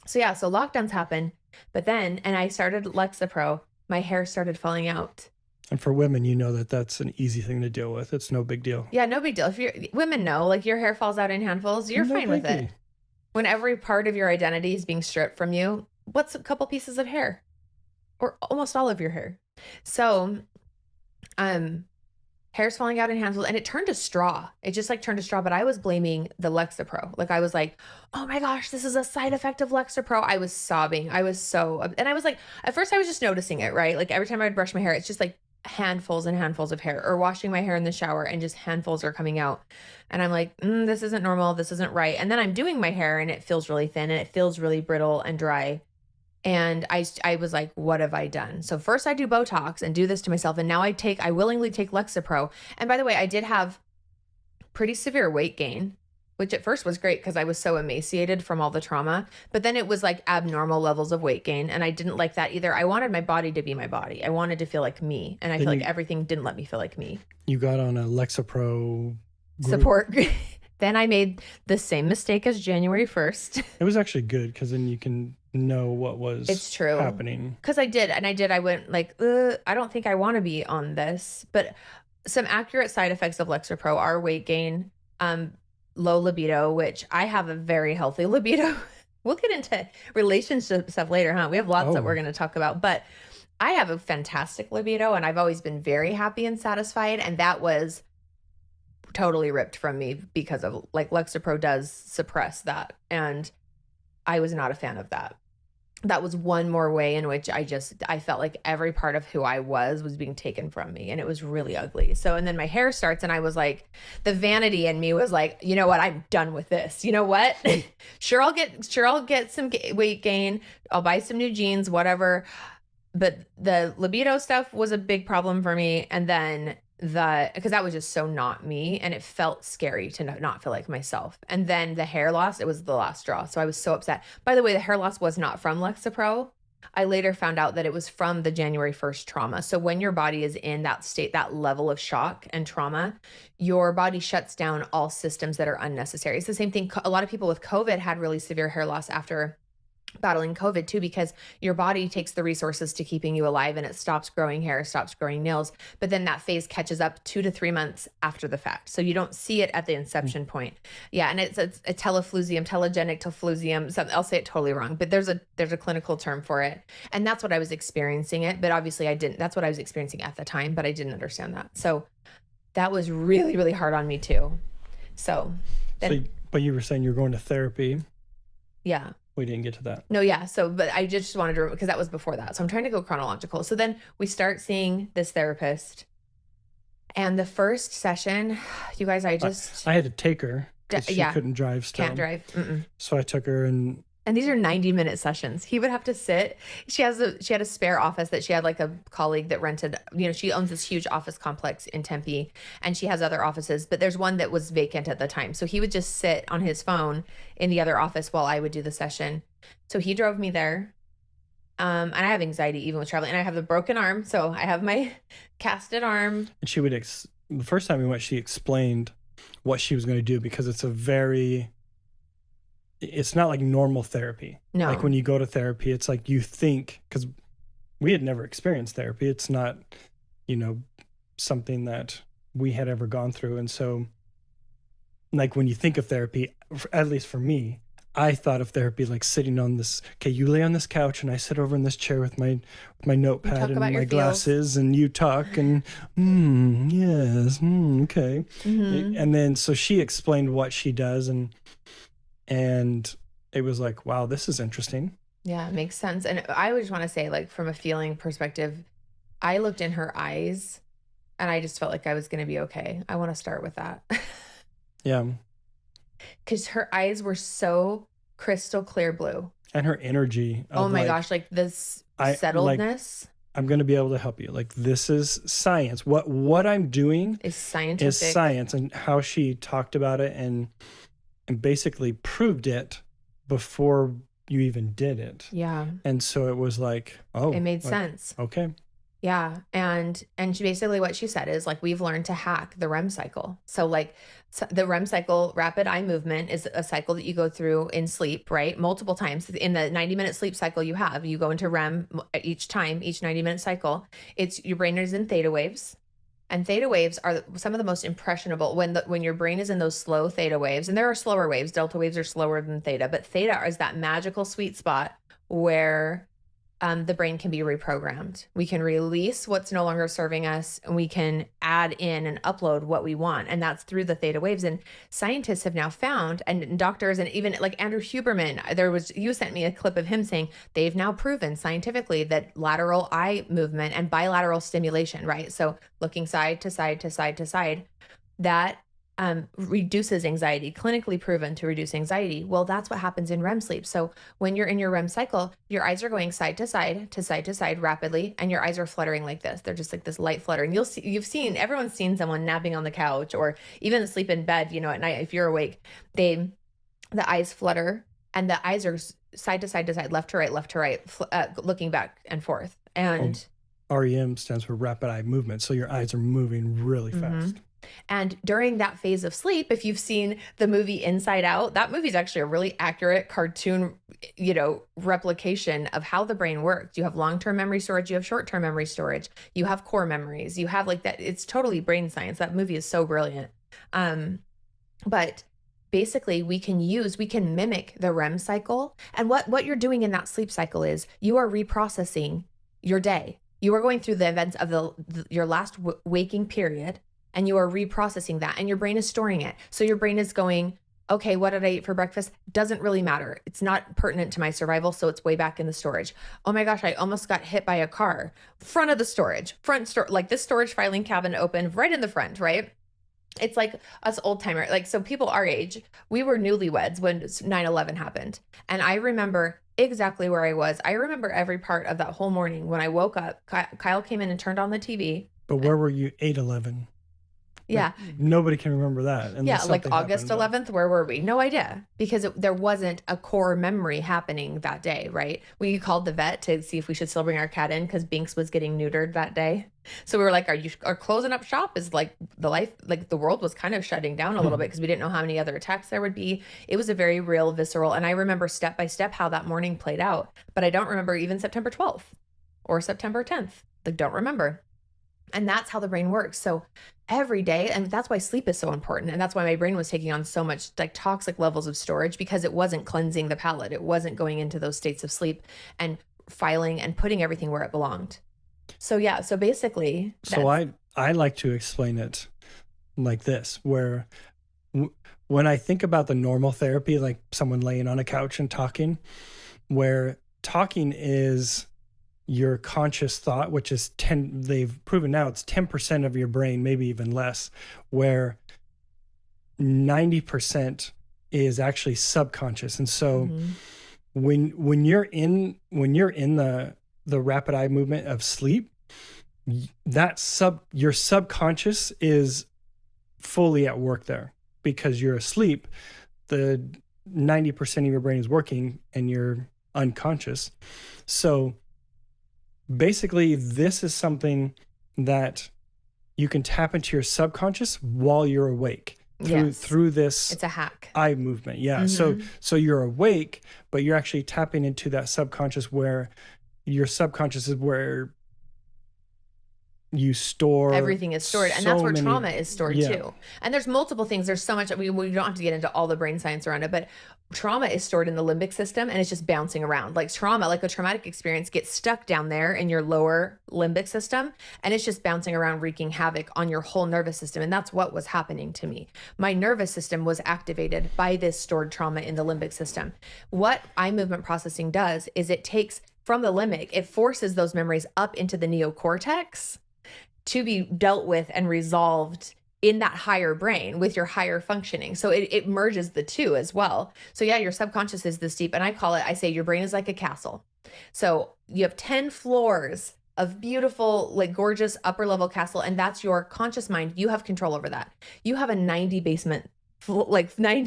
so, yeah, so lockdowns happen. But then, and I started Lexapro, my hair started falling out. And for women, you know that that's an easy thing to deal with. It's no big deal. Yeah, no big deal. If women know, like your hair falls out in handfuls, you're fine with it. When every part of your identity is being stripped from you, what's a couple pieces of hair? Or almost all of your hair. So, hair's falling out in handfuls, and it turned to straw. It just like turned to straw, but I was blaming the Lexapro. Like I was like, oh my gosh, this is a side effect of Lexapro. I was sobbing. And I was like, at first I was just noticing it, right? Like every time I'd brush my hair, it's just like handfuls and handfuls of hair, or washing my hair in the shower and just handfuls are coming out. And I'm like, this isn't normal. This isn't right. And then I'm doing my hair and it feels really thin and it feels really brittle and dry. And I was like, what have I done? So first I do Botox and do this to myself. And now I willingly take Lexapro. And by the way, I did have pretty severe weight gain which at first was great because I was so emaciated from all the trauma. But then it was like abnormal levels of weight gain. And I didn't like that either. I wanted my body to be my body. I wanted to feel like me. And I feel like everything didn't let me feel like me. You got on a Lexapro support. Then I made the same mistake as January 1st. It was actually good because then you can know what was happening. Because I went like, I don't think I want to be on this. But some accurate side effects of Lexapro are weight gain, low libido, which I have a very healthy libido. We'll get into relationship stuff later, huh? We have lots that we're going to talk about. But I have a fantastic libido, and I've always been very happy and satisfied. And that was totally ripped from me because of like Lexapro does suppress that. And I was not a fan of that. That was one more way in which I felt like every part of who I was being taken from me, and it was really ugly. So, and then my hair starts, and I was like, the vanity in me was like, you know what? I'm done with this. You know what? Sure, I'll get some weight gain. I'll buy some new jeans, whatever. But the libido stuff was a big problem for me. And then because that was just so not me, and it felt scary to not feel like myself. And then the hair loss, it was the last straw. So I was so upset. By the way, the hair loss was not from Lexapro. I later found out that it was from the January 1st trauma. So when your body is in that state, that level of shock and trauma, your body shuts down all systems that are unnecessary. It's the same thing. A lot of people with COVID had really severe hair loss after battling COVID too, because your body takes the resources to keeping you alive, and it stops growing hair, stops growing nails. But then that phase catches up 2 to 3 months after the fact. So you don't see it at the inception point. Yeah. And it's a teleflusium, telegenic teleflusium. I'll say it totally wrong, but there's a clinical term for it. And that's what I was experiencing it. But obviously that's what I was experiencing at the time, but I didn't understand that. So that was really, really hard on me too. But you were saying you're going to therapy. Yeah. We didn't get to that. No, yeah. So, but I just wanted to, because that was before that. So I'm trying to go chronological. So then we start seeing this therapist. And the first session, you guys, I had to take her because she couldn't drive still. Can't drive. Mm-mm. So I took her and these are 90-minute sessions. He would have to sit. She had a spare office that she had like a colleague that rented, she owns this huge office complex in Tempe, and she has other offices, but there's one that was vacant at the time. So he would just sit on his phone in the other office while I would do the session. So he drove me there. And I have anxiety even with traveling, and I have a broken arm. So I have my casted arm. And she would, the first time we went, she explained what she was going to do, because it's not like normal therapy. No. Like when you go to therapy, it's like you think, because we had never experienced therapy. It's not, something that we had ever gone through. And so like when you think of therapy, at least for me, I thought of therapy like sitting on this, you lay on this couch and I sit over in this chair with my notepad and my glasses, and you talk and, yes, okay. Mm-hmm. And then, so she explained what she does, and it was like, wow, this is interesting. Yeah, it makes sense. And I would just want to say, like, from a feeling perspective, I looked in her eyes and I just felt like I was going to be okay. I want to start with that. Yeah. Because her eyes were so crystal clear blue. And her energy. Oh my gosh, like this settledness. I'm going to be able to help you. Like, this is science. What I'm doing is scientific. Is science. And how she talked about it and basically proved it before you even did it. Yeah. And so it was like, it made sense. Okay. Yeah. And she basically, what she said is like, we've learned to hack the REM cycle. So like the REM cycle, rapid eye movement, is a cycle that you go through in sleep, right? Multiple times in the 90-minute sleep cycle you go into REM each 90-minute cycle. Your brain is in theta waves. And theta waves are some of the most impressionable when your brain is in those slow theta waves. And there are slower waves. Delta waves are slower than theta, but theta is that magical sweet spot where the brain can be reprogrammed. We can release what's no longer serving us, and we can add in and upload what we want. And that's through the theta waves. And scientists have now found, and doctors, and even like Andrew Huberman, you sent me a clip of him saying they've now proven scientifically that lateral eye movement and bilateral stimulation, right? So looking side to side to side to side, that reduces anxiety, clinically proven to reduce anxiety. Well, that's what happens in REM sleep. So when you're in your REM cycle, your eyes are going side to side to side to side rapidly, and your eyes are fluttering like this. They're just like this light flutter. And everyone's seen someone napping on the couch or even asleep in bed, at night, if you're awake, the eyes flutter and the eyes are side to side to side, left to right, looking back and forth. And REM stands for rapid eye movement. So your eyes are moving really fast. And during that phase of sleep, if you've seen the movie Inside Out, that movie is actually a really accurate cartoon, replication of how the brain works. You have long-term memory storage, you have short-term memory storage, you have core memories, you have like that. It's totally brain science. That movie is so brilliant. But basically we can mimic the REM cycle. And what you're doing in that sleep cycle is you are reprocessing your day. You are going through the events of your last waking period, and you are reprocessing that, and your brain is storing it. So your brain is going, okay, what did I eat for breakfast? Doesn't really matter. It's not pertinent to my survival, so it's way back in the storage. Oh my gosh, I almost got hit by a car. Front of the storage, like this storage filing cabinet open right in the front, right? It's like us old timer. Like, so people our age, we were newlyweds when 9/11 happened. And I remember exactly where I was. I remember every part of that whole morning. When I woke up, Kyle came in and turned on the TV. But where were you 8/11? Yeah. Like, nobody can remember that. Yeah, like August 11th, where were we? No idea, because there wasn't a core memory happening that day, right? We called the vet to see if we should still bring our cat in because Binks was getting neutered that day. So we were like, are closing up shop? Is like the world was kind of shutting down a little bit because we didn't know how many other attacks there would be. It was a very real, visceral, and I remember step by step how that morning played out, but I don't remember even September 12th or September 10th. Like, don't remember. And that's how the brain works. So every day, and that's why sleep is so important. And that's why my brain was taking on so much like toxic levels of storage, because it wasn't cleansing the palate. It wasn't going into those states of sleep and filing and putting everything where it belonged. So yeah, so basically. So I like to explain it like this, where when I think about the normal therapy, like someone laying on a couch and talking, where talking is your conscious thought, which is they've proven now it's 10% of your brain, maybe even less, where 90% is actually subconscious. And so when you're in the rapid eye movement of sleep, your subconscious is fully at work there because you're asleep. The 90% of your brain is working and you're unconscious. So basically, this is something that you can tap into your subconscious while you're awake through this. It's a hack. Eye movement. Yeah. So you're awake, but you're actually tapping into that subconscious, where your subconscious is where you store everything is stored, and that's where trauma is stored too. And there's multiple things. There's so much we don't have to get into all the brain science around it, but trauma is stored in the limbic system, and it's just bouncing around. Like trauma, like a traumatic experience, gets stuck down there in your lower limbic system, and it's just bouncing around, wreaking havoc on your whole nervous system. And that's what was happening to me. My nervous system was activated by this stored trauma in the limbic system. What eye movement processing does is it takes from the limbic, it forces those memories up into the neocortex to be dealt with and resolved in that higher brain with your higher functioning. So it merges the two as well. So yeah, your subconscious is this deep, and I say your brain is like a castle. So you have 10 floors of beautiful, like gorgeous upper level castle, and that's your conscious mind. You have control over that. You have a 90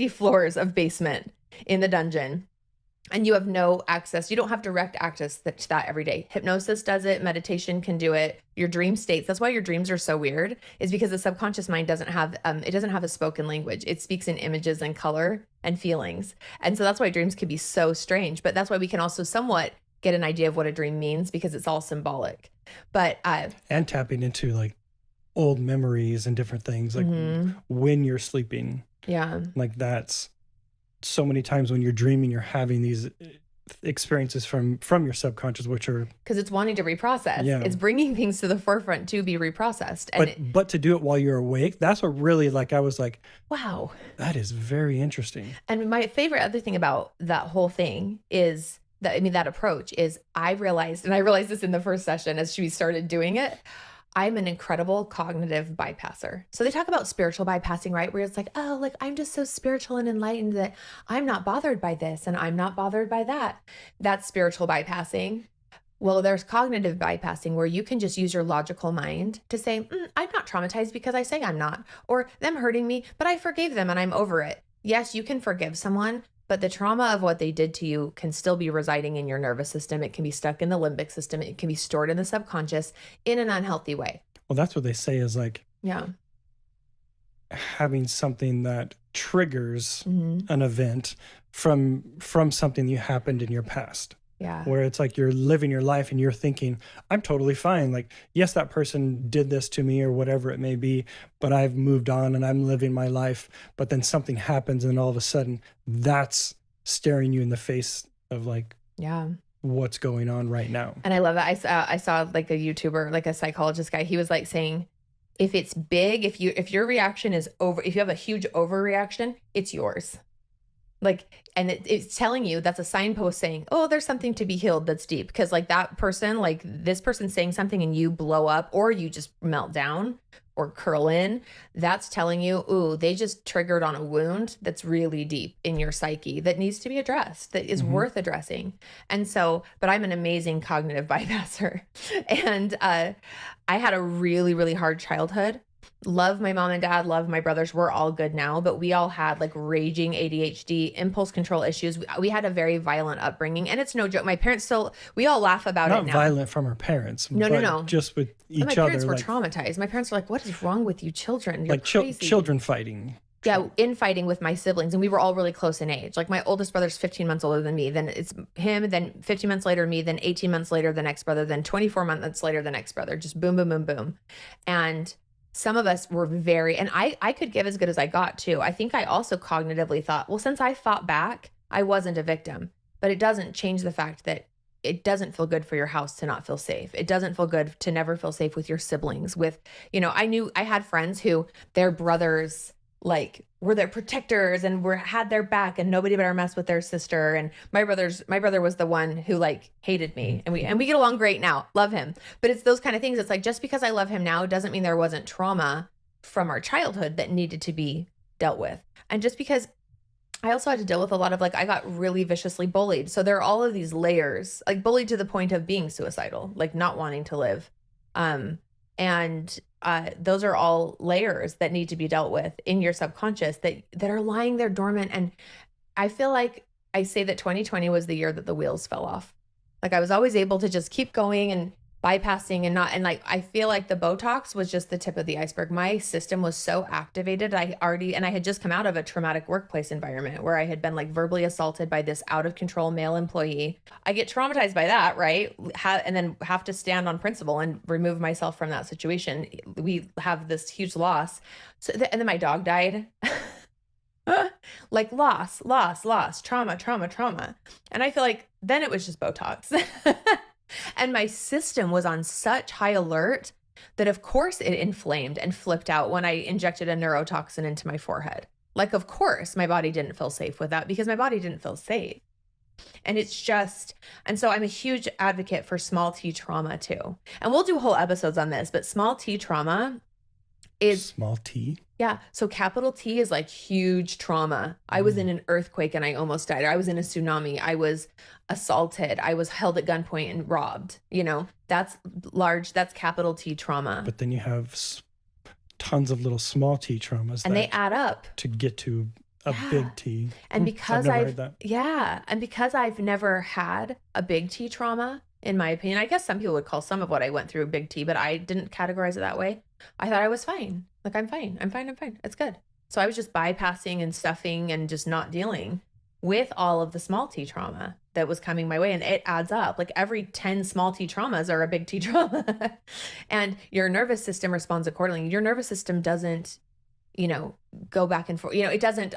floors of basement in the dungeon. And you have no access. You don't have direct access to that every day. Hypnosis does it. Meditation can do it. Your dream states. That's why your dreams are so weird, is because the subconscious mind doesn't have a spoken language. It speaks in images and color and feelings. And so that's why dreams can be so strange. But that's why we can also somewhat get an idea of what a dream means, because it's all symbolic. But and tapping into like old memories and different things, like when you're sleeping. Yeah. Like that's so many times when you're dreaming, you're having these experiences from your subconscious, which are because it's wanting to reprocess. Yeah. It's bringing things to the forefront to be reprocessed. And but to do it while you're awake, that's what really, like, I was like, wow, that is very interesting. And my favorite other thing about that whole thing is that approach is I realized this in the first session as we started doing it. I'm an incredible cognitive bypasser. So they talk about spiritual bypassing, right? Where it's like, oh, like I'm just so spiritual and enlightened that I'm not bothered by this and I'm not bothered by that. That's spiritual bypassing. Well, there's cognitive bypassing where you can just use your logical mind to say, I'm not traumatized because I say I'm not, or them hurting me, but I forgave them and I'm over it. Yes, you can forgive someone, but the trauma of what they did to you can still be residing in your nervous system. It can be stuck in the limbic system. It can be stored in the subconscious in an unhealthy way. Well, that's what they say is like Yeah. having something that triggers an event from something that happened in your past. Yeah. Where it's like you're living your life and you're thinking, I'm totally fine. Like, yes, that person did this to me or whatever it may be, but I've moved on and I'm living my life. But then something happens and all of a sudden that's staring you in the face of like, Yeah. what's going on right now. And I love it. I saw like a YouTuber, like a psychologist guy. He was like saying, if it's big, if your reaction is over, if you have a huge overreaction, it's yours. Like, and it's telling you, that's a signpost saying, oh, there's something to be healed that's deep. Because like that person, like this person saying something and you blow up or you just melt down or curl in, that's telling you, ooh, they just triggered on a wound that's really deep in your psyche that needs to be addressed, that is worth addressing. And so, but I'm an amazing cognitive bypasser. And I had a really, really hard childhood. Love my mom and dad, love my brothers. We're all good now, but we all had like raging ADHD, impulse control issues. We had a very violent upbringing, and it's no joke. My parents still, we all laugh about it now. Not violent from our parents. No. Just with each other. My parents were traumatized. My parents were like, what is wrong with you children? You're like crazy. Children fighting. Yeah, infighting with my siblings. And we were all really close in age. Like my oldest brother's 15 months older than me. Then it's him, then 15 months later, me, then 18 months later, the next brother, then 24 months later, the next brother. Just boom, boom, boom, boom. And some of us were and I could give as good as I got too. I think I also cognitively thought, well, since I fought back, I wasn't a victim. But it doesn't change the fact that it doesn't feel good for your house to not feel safe. It doesn't feel good to never feel safe with your siblings. I had friends who their brothers like were their protectors and had their back and nobody better mess with their sister. And my brother was the one who like hated me, and we get along great now. Love him. But it's those kind of things. It's like, just because I love him now doesn't mean there wasn't trauma from our childhood that needed to be dealt with. And just because I also had to deal with a lot of like, I got really viciously bullied. So there are all of these layers, like bullied to the point of being suicidal, like not wanting to live. Those are all layers that need to be dealt with in your subconscious that are lying there dormant. And I feel like I say that 2020 was the year that the wheels fell off. Like I was always able to just keep going and bypassing and like, I feel like the Botox was just the tip of the iceberg. My system was so activated. I had just come out of a traumatic workplace environment where I had been like verbally assaulted by this out of control male employee. I get traumatized by that, right? And then have to stand on principle and remove myself from that situation. We have this huge loss. And then my dog died. Like loss, trauma. And I feel like then it was just Botox. And my system was on such high alert that of course it inflamed and flipped out when I injected a neurotoxin into my forehead. Like, of course my body didn't feel safe with that because my body didn't feel safe. And so I'm a huge advocate for small T trauma too. And we'll do whole episodes on this, but small T trauma is small T. Yeah. So capital T is like huge trauma. I was in an earthquake and I almost died. Or I was in a tsunami. I was assaulted. I was held at gunpoint and robbed. That's large. That's capital T trauma. But then you have tons of little small T traumas. And they add up to get to a big T. And because and because I've never had a big T trauma, in my opinion, I guess some people would call some of what I went through big T, but I didn't categorize it that way. I thought I was fine. Like, I'm fine. It's good. So I was just bypassing and stuffing and just not dealing with all of the small T trauma that was coming my way. And it adds up. Like every 10 small T traumas are a big T trauma. And your nervous system responds accordingly. Your nervous system doesn't, go back and forth. It doesn't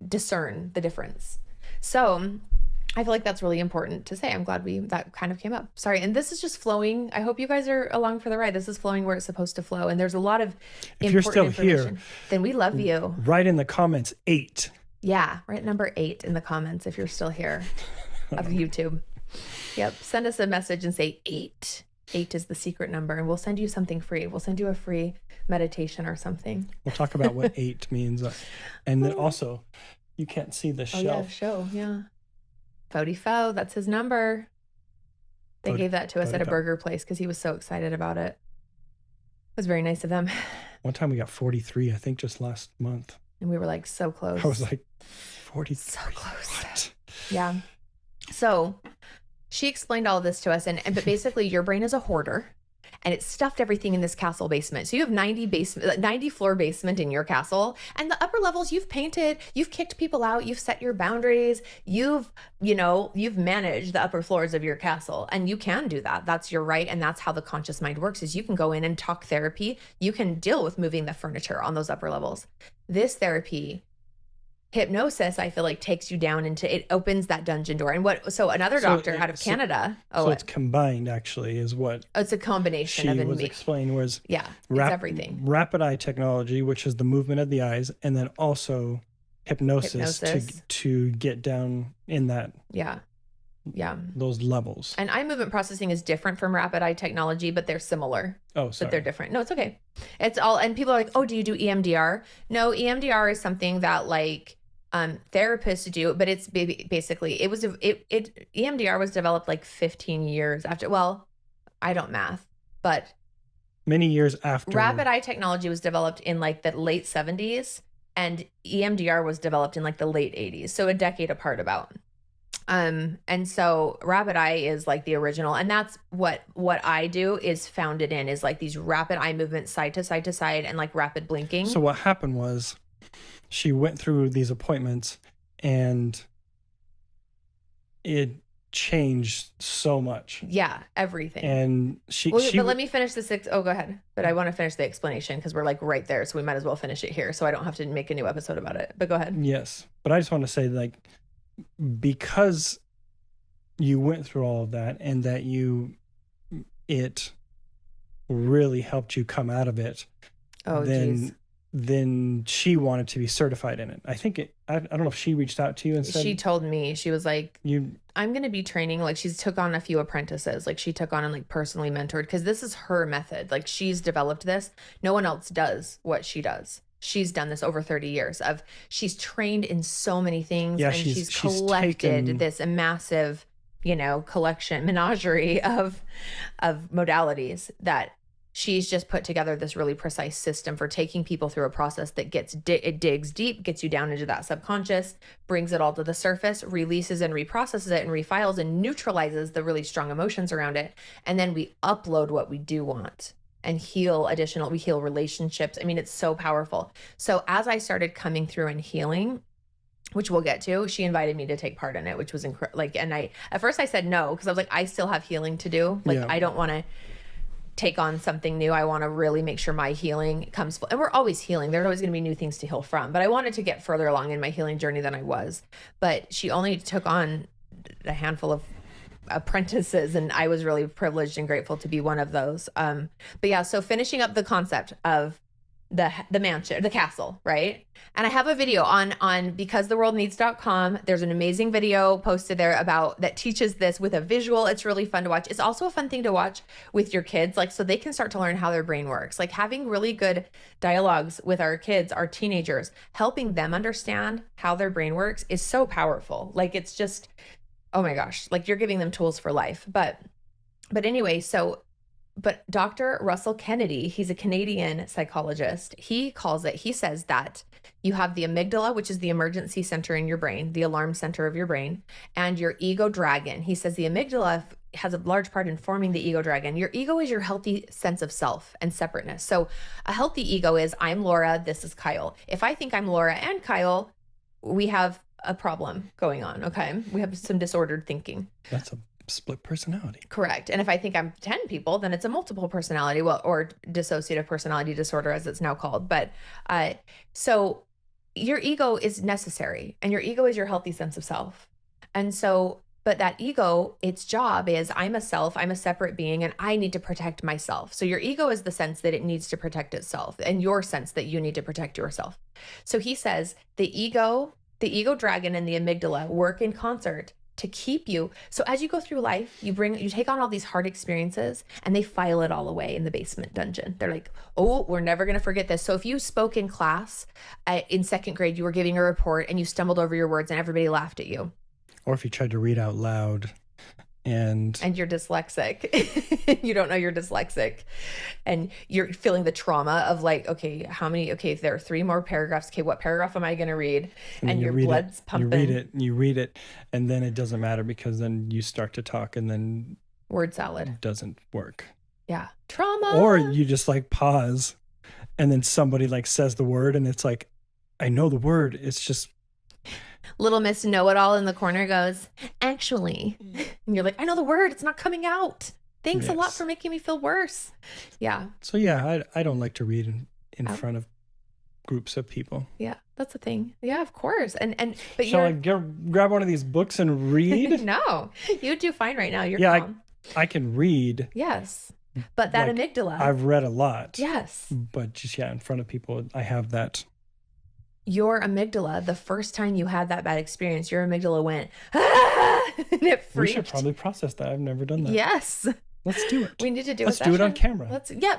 discern the difference. So I feel like that's really important to say. I'm glad that kind of came up. Sorry. And this is just flowing. I hope you guys are along for the ride. This is flowing where it's supposed to flow. And there's a lot of if you're still information. Here, then we love you. Write in the comments 8. Yeah. Write number 8 in the comments if you're still here of YouTube. Yep. Send us a message and say 8. 8 is the secret number, and we'll send you something free. We'll send you a free meditation or something. We'll talk about what 8 means. And then also, you can't see the shelf. Yeah. 44, that's his number. They gave that to us at a burger place because he was so excited about it. It was very nice of them. One time we got 43, I think just last month. And we were like so close. I was like, 43? So close. What? Yeah. So she explained all of this to us. But basically your brain is a hoarder and it stuffed everything in this castle basement. So you have 90 floor basement in your castle, and the upper levels you've painted, you've kicked people out, you've set your boundaries, you've managed the upper floors of your castle, and you can do that. That's your right. And that's how the conscious mind works, is you can go in and talk therapy. You can deal with moving the furniture on those upper levels. This therapy, hypnosis, I feel like takes you down into, it opens that dungeon door. And so another doctor out of Canada. So it's combined actually is what. It's a combination she was explaining was. Yeah, it's everything. Rapid eye technology, which is the movement of the eyes, and then also hypnosis. To get down in that. Yeah. Those levels. And eye movement processing is different from rapid eye technology, but they're similar. Oh, sorry. But they're different. No, it's okay. It's all, and people are like, oh, do you do EMDR? No, EMDR is something that like therapists do, but it's basically, EMDR was developed like 15 years after, well, I don't math, but many years after. Rapid eye technology was developed in like the late 70s, and EMDR was developed in like the late 80s. So a decade apart about. And so rapid eye is like the original, and that's what I do is founded in, is like these rapid eye movements side to side to side and like rapid blinking. So what happened was she went through these appointments and it changed so much. Yeah, everything. And but let me finish go ahead. But I want to finish the explanation because we're like right there, so we might as well finish it here so I don't have to make a new episode about it. But go ahead. Yes. But I just want to say, like, because you went through all of that and that it really helped you come out of it. Oh, geez. Then she wanted to be certified in it. I think I don't know if she reached out to you and said. She told me, she was like, I'm going to be training. Like, she's took on a few apprentices. Like, she took on and like personally mentored, because this is her method. Like, she's developed this. No one else does what she does. She's done this over 30 years she's trained in so many things, and she's collected this massive, menagerie of modalities that she's just put together this really precise system for taking people through a process that it digs deep, gets you down into that subconscious, brings it all to the surface, releases and reprocesses it and refiles and neutralizes the really strong emotions around it. And then we upload what we do want and we heal relationships. I mean, it's so powerful. So as I started coming through and healing, which we'll get to, she invited me to take part in it, which was at first I said no, because I was like, I still have healing to do. Like, yeah. I don't want to take on something new. I want to really make sure my healing comes full. And we're always healing. There's always going to be new things to heal from. But I wanted to get further along in my healing journey than I was. But she only took on a handful of apprentices, and I was really privileged and grateful to be one of those. But yeah, so finishing up the concept of the mansion, the castle, right? And I have a video on becausetheworldneeds.com. There's an amazing video posted there that teaches this with a visual. It's really fun to watch. It's also a fun thing to watch with your kids, like, so they can start to learn how their brain works. Like, having really good dialogues with our kids, our teenagers, helping them understand how their brain works is so powerful. Like, it's just, oh my gosh, like, you're giving them tools for life. But anyway, but Dr. Russell Kennedy, he's a Canadian psychologist. He says that you have the amygdala, which is the emergency center in your brain, the alarm center of your brain, and your ego dragon. He says the amygdala has a large part in forming the ego dragon. Your ego is your healthy sense of self and separateness. So a healthy ego is, I'm Laura, this is Kyle. If I think I'm Laura and Kyle, we have a problem going on, okay? We have some disordered thinking. That's a split personality. Correct. And if I think I'm 10 people, then it's a multiple personality, or dissociative personality disorder, as it's now called. But so your ego is necessary, and your ego is your healthy sense of self. And so, but that ego, its job is, I'm a self, I'm a separate being, and I need to protect myself. So your ego is the sense that it needs to protect itself, and your sense that you need to protect yourself. So he says the ego dragon and the amygdala work in concert to keep you. So as you go through life, you take on all these hard experiences and they file it all away in the basement dungeon. They're like, oh, we're never going to forget this. So if you spoke in class in second grade, you were giving a report and you stumbled over your words and everybody laughed at you. Or if you tried to read out loud and you're dyslexic, you don't know you're dyslexic and you're feeling the trauma of like, okay, there are 3 more paragraphs. Okay, what paragraph am I going to read? And your blood's pumping. You read it, and then it doesn't matter because then you start to talk and then word salad it doesn't work. Yeah. Trauma. Or you just like pause and then somebody like says the word and it's like, I know the word. It's just little Miss Know-It-All in the corner goes, actually. And you're like, I know the word. It's not coming out. Thanks a lot for making me feel worse. Yeah. So yeah, I don't like to read in front of groups of people. Yeah, that's a thing. Yeah, of course. But shall I grab one of these books and read? No, you do fine right now. You're calm. I can read. Yes. But that amygdala. I've read a lot. Yes. But just in front of people, I have that. Your amygdala, the first time you had that bad experience, your amygdala went, ah! And it freaked. We should probably process that. I've never done that. Yes. Let's do it. We need to do Let's do it on camera.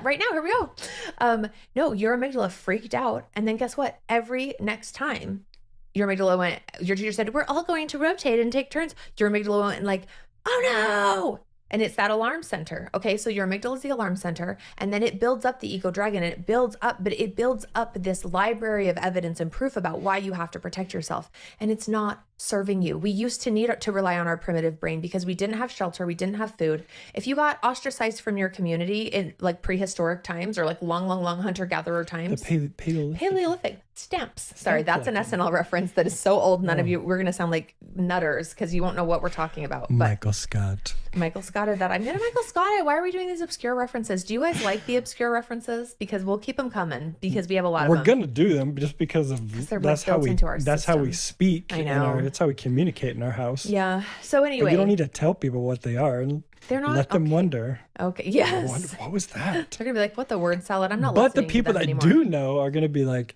Right now. Here we go. No, your amygdala freaked out. And then guess what? Every next time your amygdala went, your teacher said, we're all going to rotate and take turns. Your amygdala went and like, oh no. And it's that alarm center. Okay, so your amygdala is the alarm center, and then it builds up the ego dragon, and it builds up this library of evidence and proof about why you have to protect yourself. And it's not serving you. We used to need to rely on our primitive brain because we didn't have shelter, we didn't have food. If you got ostracized from your community in like prehistoric times or like long hunter-gatherer times. The Paleolithic. Stamps. Sorry, that's an SNL reference that is so old, we're going to sound like nutters because you won't know what we're talking about. But Michael Scott. Michael Scott is that. I'm going to Michael Scott it. Why are we doing these obscure references? Do you guys like the obscure references? Because we'll keep them coming because we have a lot of them. We're going to do them just because of that's how we speak. I know. That's how we communicate in our house. Yeah. So anyway. But you don't need to tell people what they are. They're not. Let them wonder. Okay. Yes. What was that? They're gonna be like, "What the word salad?" I'm not. But the people that do know are gonna be like,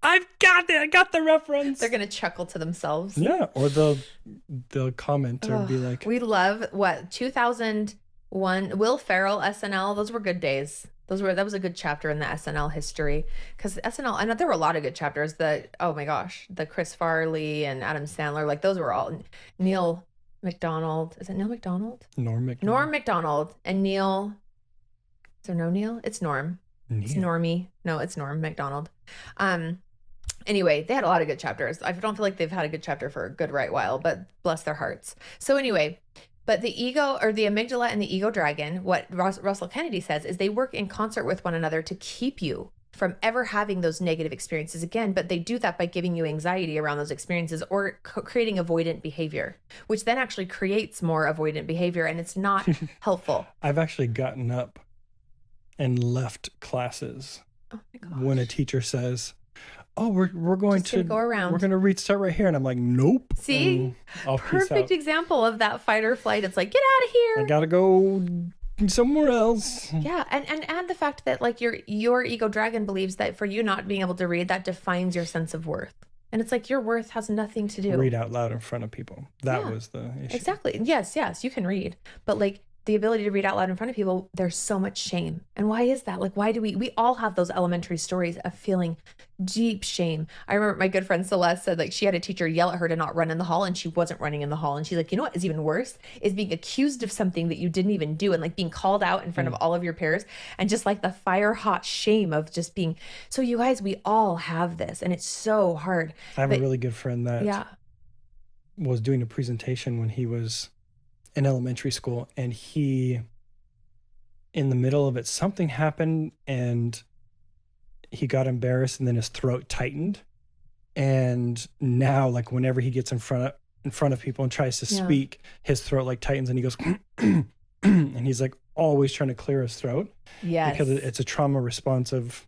"I've got it. I got the reference." They're gonna chuckle to themselves. Yeah, or they'll comment or be like, "We love 2001 Will Ferrell SNL. Those were good days. That was a good chapter in the SNL history because SNL. I know there were a lot of good chapters. Oh my gosh, the Chris Farley and Adam Sandler. Like those were all Neil McDonald. Is it Neil McDonald? Norm McDonald. Norm McDonald and Neil. Is there no Neil? It's Norm. Neil. It's Normie. No, it's Norm McDonald. Anyway, they had a lot of good chapters. I don't feel like they've had a good chapter for a good right while, but bless their hearts. So anyway, but the ego or the amygdala and the ego dragon, what Russell Kennedy says is they work in concert with one another to keep you from ever having those negative experiences again. But they do that by giving you anxiety around those experiences or creating avoidant behavior, which then actually creates more avoidant behavior. And it's not helpful. I've actually gotten up and left classes when a teacher says, "Oh, we're going to go around. We're going to start right here," and I'm like, "Nope." See, perfect example of that fight or flight. It's like, get out of here. I gotta go somewhere else. Yeah, and the fact that like your ego dragon believes that for you not being able to read, that defines your sense of worth. And it's like your worth has nothing to do. Read out loud in front of people. That was the issue. Exactly. Yes, you can read, but like the ability to read out loud in front of people, there's so much shame. And why is that? Like, why do we all have those elementary stories of feeling deep shame. I remember my good friend Celeste said like she had a teacher yell at her to not run in the hall and she wasn't running in the hall. And she's like, you know what is even worse is being accused of something that you didn't even do and like being called out in front of all of your peers and just like the fire hot shame of just being. So you guys, we all have this and it's so hard. I have a really good friend that was doing a presentation when he was in elementary school and he, in the middle of it, something happened and he got embarrassed and then his throat tightened. And now like whenever he gets in front of people and tries to speak, his throat like tightens and he goes, and he's like always trying to clear his throat. Yes. Because it's a trauma response of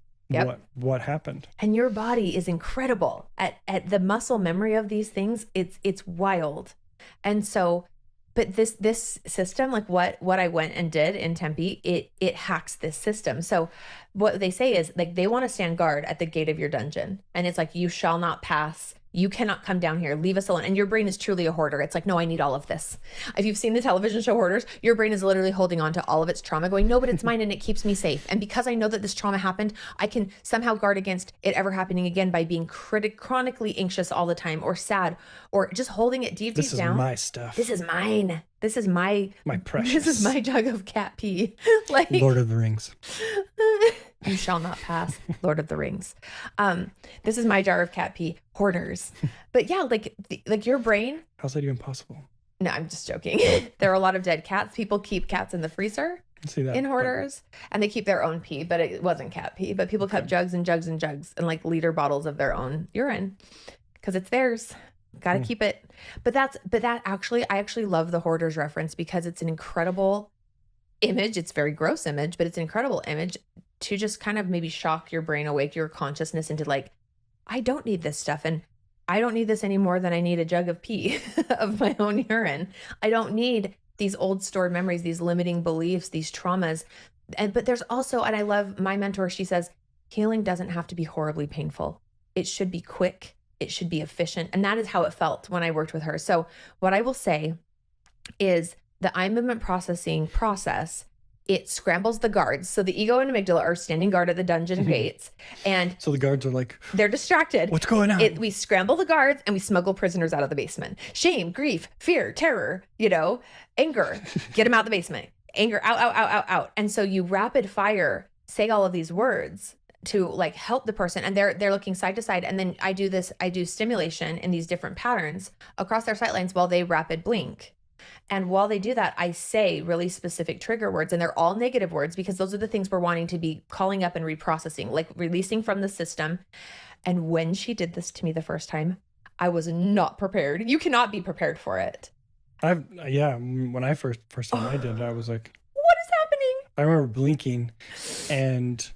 what happened. And your body is incredible at the muscle memory of these things. It's wild. And so, but this system, like what I went and did in Tempe, it hacks this system. So what they say is like they want to stand guard at the gate of your dungeon. And it's like, you shall not pass You cannot come down here. Leave us alone. And your brain is truly a hoarder. It's like, no, I need all of this. If you've seen the television show Hoarders, your brain is literally holding on to all of its trauma going, no, but it's mine and it keeps me safe. And because I know that this trauma happened, I can somehow guard against it ever happening again by being chronically anxious all the time, or sad, or just holding it deep down. This is my stuff. This is mine. This is my precious. This is my jug of cat pee. Like Lord of the Rings. You shall not pass, Lord of the Rings. This is my jar of cat pee, hoarders. But yeah, like your brain. How's that even possible? No, I'm just joking. There are a lot of dead cats. People keep cats in the freezer See that, in hoarders, and they keep their own pee, but it wasn't cat pee. But people kept jugs and jugs and jugs and like liter bottles of their own urine because it's theirs. Got to keep it. But that actually, I actually love the hoarders reference because it's an incredible image. It's a very gross image, but it's an incredible image to just kind of maybe shock your brain, awake your consciousness into like, I don't need this stuff. And I don't need this any more than I need a jug of pee of my own urine. I don't need these old stored memories, these limiting beliefs, these traumas. But there's also, and I love my mentor, she says, healing doesn't have to be horribly painful. It should be quick. It should be efficient. And that is how it felt when I worked with her. So what I will say is the eye movement processing process, it scrambles the guards. So the ego and amygdala are standing guard at the dungeon gates. And so the guards are like, they're distracted. What's going on? We scramble the guards and we smuggle prisoners out of the basement. Shame, grief, fear, terror, anger, get them out the basement. Anger, out. And so you rapid fire say all of these words to like help the person. And they're looking side to side. And then I do stimulation in these different patterns across their sight lines while they rapid blink. And while they do that, I say really specific trigger words, and they're all negative words because those are the things we're wanting to be calling up and reprocessing, like releasing from the system. And when she did this to me the first time, I was not prepared. You cannot be prepared for it. When I first time I did it, I was like, what is happening? I remember blinking, and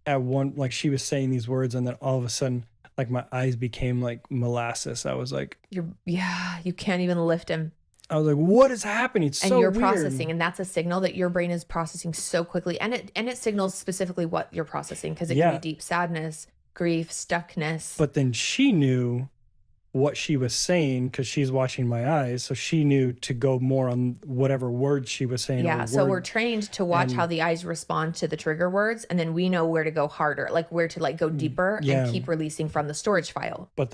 at one, like she was saying these words, and then all of a sudden, like my eyes became like molasses. I was like, you can't even lift him. I was like, what is happening? It's so weird. And you're processing, and that's a signal that your brain is processing so quickly. And it signals specifically what you're processing because it can be deep sadness, grief, stuckness. But then she knew what she was saying because she's watching my eyes. So she knew to go more on whatever words she was saying. Yeah. So we're trained to watch how the eyes respond to the trigger words. And then we know where to go harder, like where to like go deeper and keep releasing from the storage file. But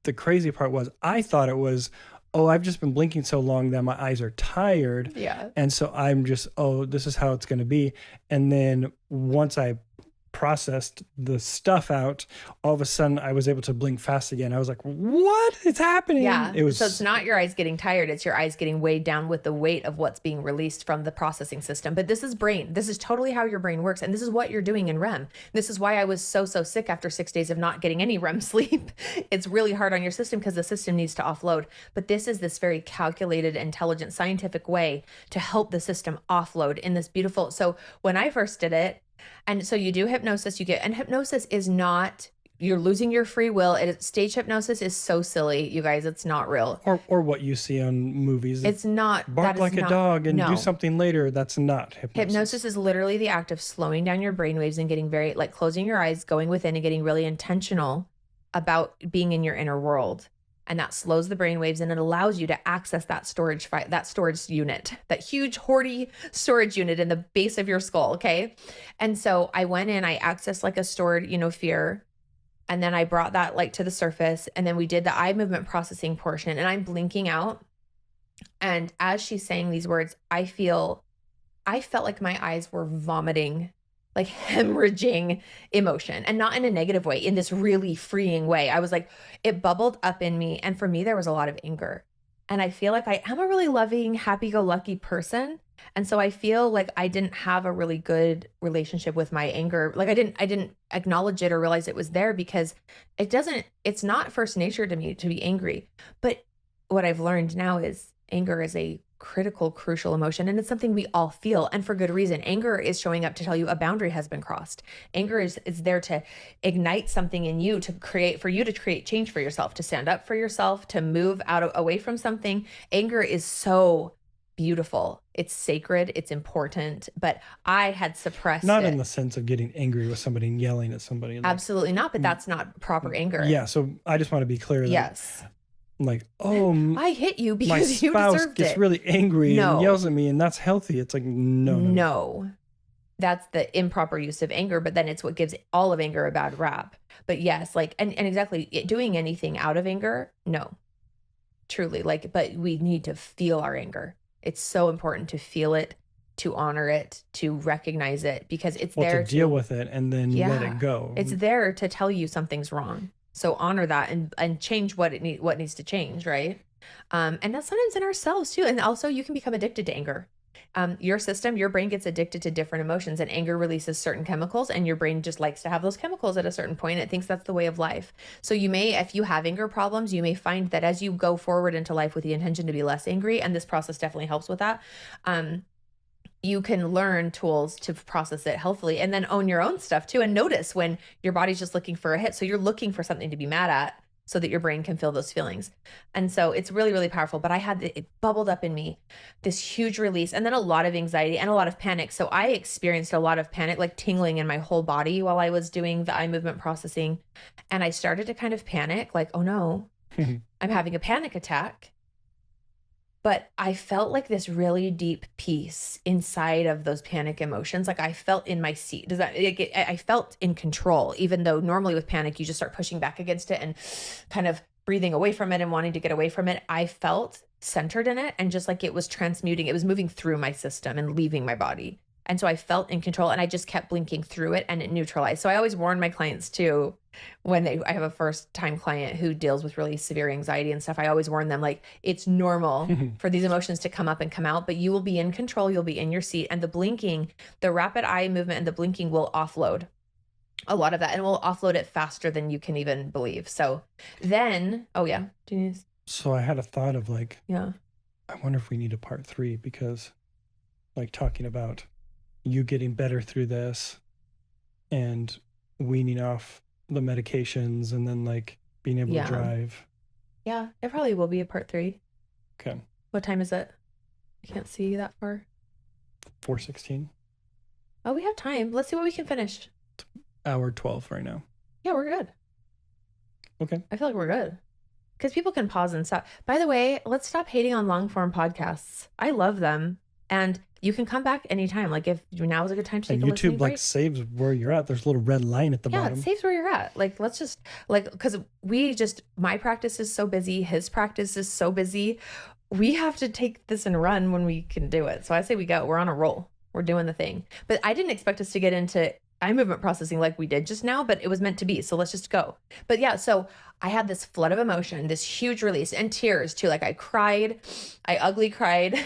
the crazy part was I thought it was, I've just been blinking so long that my eyes are tired. Yeah. And so I'm just, this is how it's going to be. And then once I processed the stuff out, all of a sudden I was able to blink fast again. I was like, what is happening? Yeah. So it's not your eyes getting tired. It's your eyes getting weighed down with the weight of what's being released from the processing system. But this is brain. This is totally how your brain works. And this is what you're doing in REM. This is why I was so sick after 6 days of not getting any REM sleep. It's really hard on your system because the system needs to offload. But this is this very calculated, intelligent, scientific way to help the system offload in this beautiful. So when I first did it, and so you do hypnosis, and hypnosis is not, you're losing your free will. Stage hypnosis is so silly, you guys. It's not real. Or what you see on movies. It's not. Bark like a dog and do something later. That's not hypnosis. Hypnosis is literally the act of slowing down your brainwaves and getting very, like closing your eyes, going within and getting really intentional about being in your inner world. And that slows the brainwaves and it allows you to access that storage unit, that huge hoardy storage unit in the base of your skull. Okay. And so I went in, I accessed like a stored, fear. And then I brought that like to the surface. And then we did the eye movement processing portion and I'm blinking out. And as she's saying these words, I felt like my eyes were vomiting, like hemorrhaging emotion, and not in a negative way, in this really freeing way. I was like, it bubbled up in me. And for me, there was a lot of anger. And I feel like I am a really loving, happy-go-lucky person. And so I feel like I didn't have a really good relationship with my anger. Like I didn't acknowledge it or realize it was there because it's not first nature to me to be angry. But what I've learned now is anger is a critical, crucial emotion. And it's something we all feel, and for good reason. Anger is showing up to tell you a boundary has been crossed. Anger is there to ignite something in you, to create change for yourself, to stand up for yourself, to move away from something. Anger is so beautiful. It's sacred. It's important. But I had suppressed Not it. in the sense of getting angry with somebody and yelling at somebody. Like, Absolutely not. But that's not proper anger. yeah. So I just want to be clear. Yes. Like, oh, I hit you my because you spouse deserved gets it. really angry No. and yells at me, and that's healthy. It's like, no. No. That's the improper use of anger, but then it's what gives all of anger a bad rap. But yes, like, and exactly, doing anything out of anger, no. Truly, like, but we need to feel our anger. It's so important to feel it, to honor it, to recognize it, because it's there to deal with it and then let it go. It's there to tell you something's wrong. So honor that and change what needs to change, right? And that's sometimes in ourselves too. And also you can become addicted to anger. Your brain gets addicted to different emotions, and anger releases certain chemicals, and your brain just likes to have those chemicals at a certain point. It thinks that's the way of life. So you may, if you have anger problems, you may find that as you go forward into life with the intention to be less angry, and this process definitely helps with that, you can learn tools to process it healthily and then own your own stuff too, and notice when your body's just looking for a hit. So you're looking for something to be mad at so that your brain can feel those feelings. And so it's really, really powerful. But I had it bubbled up in me, this huge release, and then a lot of anxiety and a lot of panic. So I experienced a lot of panic, like tingling in my whole body while I was doing the eye movement processing. And I started to kind of panic, like, oh no, I'm having a panic attack. But I felt like this really deep peace inside of those panic emotions. Like I felt in my seat. I felt in control, even though normally with panic, you just start pushing back against it and kind of breathing away from it and wanting to get away from it. I felt centered in it, and just like it was transmuting, it was moving through my system and leaving my body. And so I felt in control, and I just kept blinking through it, and it neutralized. So I always warn my clients too, when I have a first time client who deals with really severe anxiety and stuff, I always warn them, like, it's normal for these emotions to come up and come out, but you will be in control. You'll be in your seat, and the blinking, the rapid eye movement and the blinking will offload a lot of that, and will offload it faster than you can even believe. So then, oh yeah. So I had a thought of like, yeah, I wonder if we need a part 3, because like talking about you getting better through this and weaning off the medications and then like being able to drive. Yeah, it probably will be a part 3. Okay. What time is it? I can't see that far. 4:16. Oh, we have time. Let's see what we can finish. Hour 12 right now. Yeah, we're good. Okay. I feel like we're good. Because people can pause and stop. By the way, let's stop hating on long form podcasts. I love them. And you can come back anytime. Like if now is a good time to take a listening YouTube like break. saves where you're at. There's a little red line at the bottom. Yeah, it saves where you're at. Like let's just because my practice is so busy. His practice is so busy. We have to take this and run when we can do it. So I say we're on a roll. We're doing the thing. But I didn't expect us to get into eye movement processing like we did just now, but it was meant to be. So let's just go. But yeah, so I had this flood of emotion, this huge release, and tears too. Like I cried. I ugly cried.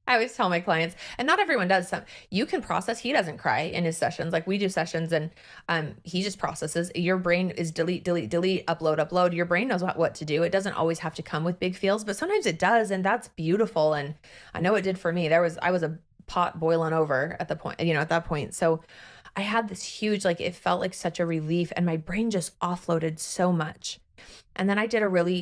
I always tell my clients, and not everyone does. You can process. He doesn't cry in his sessions. Like we do sessions, and he just processes. Your brain is delete, delete, delete, upload, upload. Your brain knows what to do. It doesn't always have to come with big feels, but sometimes it does, and that's beautiful. And I know it did for me. I was a pot boiling over at that point. So I had this huge, like it felt like such a relief, and my brain just offloaded so much. And then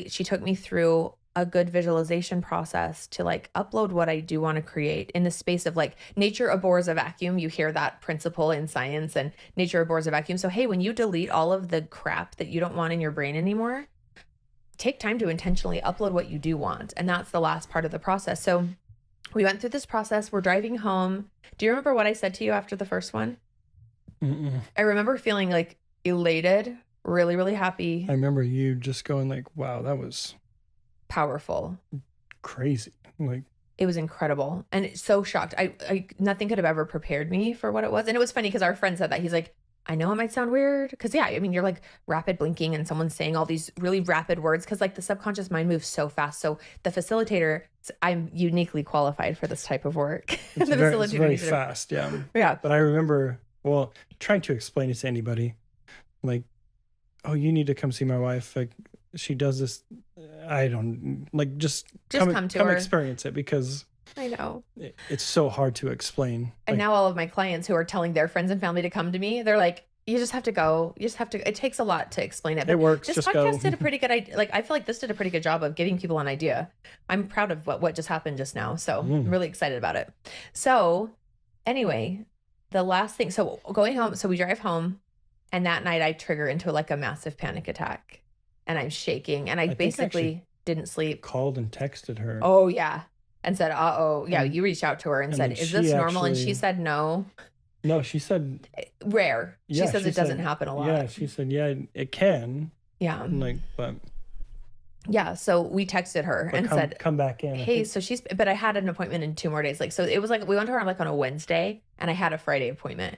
she took me through a good visualization process to like upload what I do want to create in the space of like nature abhors a vacuum. You hear that principle in science, and nature abhors a vacuum. So, hey, when you delete all of the crap that you don't want in your brain anymore, take time to intentionally upload what you do want. And that's the last part of the process. So we went through this process. We're driving home. Do you remember what I said to you after the first one? Mm-mm. I remember feeling like elated, really, really happy. I remember you just going like, wow, that was powerful, crazy. Like it was incredible, and so shocked. I nothing could have ever prepared me for what it was. And it was funny because our friend said that. He's like, I know it might sound weird because yeah, I mean you're like rapid blinking and someone's saying all these really rapid words because like the subconscious mind moves so fast. So the facilitator, I'm uniquely qualified for this type of work. It's very fast, yeah. Yeah. But I remember, trying to explain it to anybody, like, oh, you need to come see my wife. Like she does this. I don't like just come experience it because I know it's so hard to explain. And now all of my clients who are telling their friends and family to come to me, they're like, You just have to go. You just have to, it takes a lot to explain it. But It works. this Just podcast go. did a pretty good idea. Like, I feel like this did a pretty good job of giving people an idea. I'm proud of what just happened just now. So I'm really excited about it. So anyway, the last thing, so going home, so we drive home, and that night I trigger into like a massive panic attack, and I'm shaking, and I basically didn't sleep. Called and texted her. Oh yeah. And said, yeah, you reached out to her and said, is this normal? And she said, no. No, she said rare. She says it doesn't happen a lot. Yeah, she said, yeah, it can. Yeah. Like, but yeah, so we texted her and said, come back in. Hey, so but I had an appointment in 2 more days. Like, so it was like, we went to her like on a Wednesday, and I had a Friday appointment.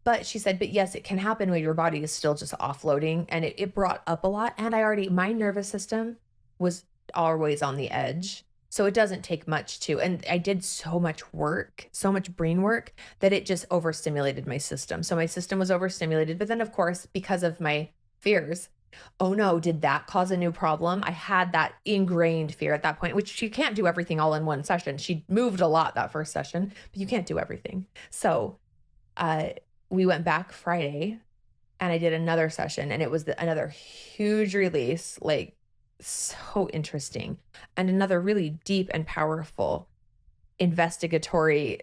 But she said, but yes, it can happen when your body is still just offloading, and it brought up a lot. And my nervous system was always on the edge. So it doesn't take much and I did so much work, so much brain work, that it just overstimulated my system. So my system was overstimulated. But then, of course, because of my fears, oh no, did that cause a new problem? I had that ingrained fear at that point, which you can't do everything all in one session. She moved a lot that first session, but you can't do everything. So we went back Friday, and I did another session, and it was another huge release, like, so interesting, and another really deep and powerful investigatory,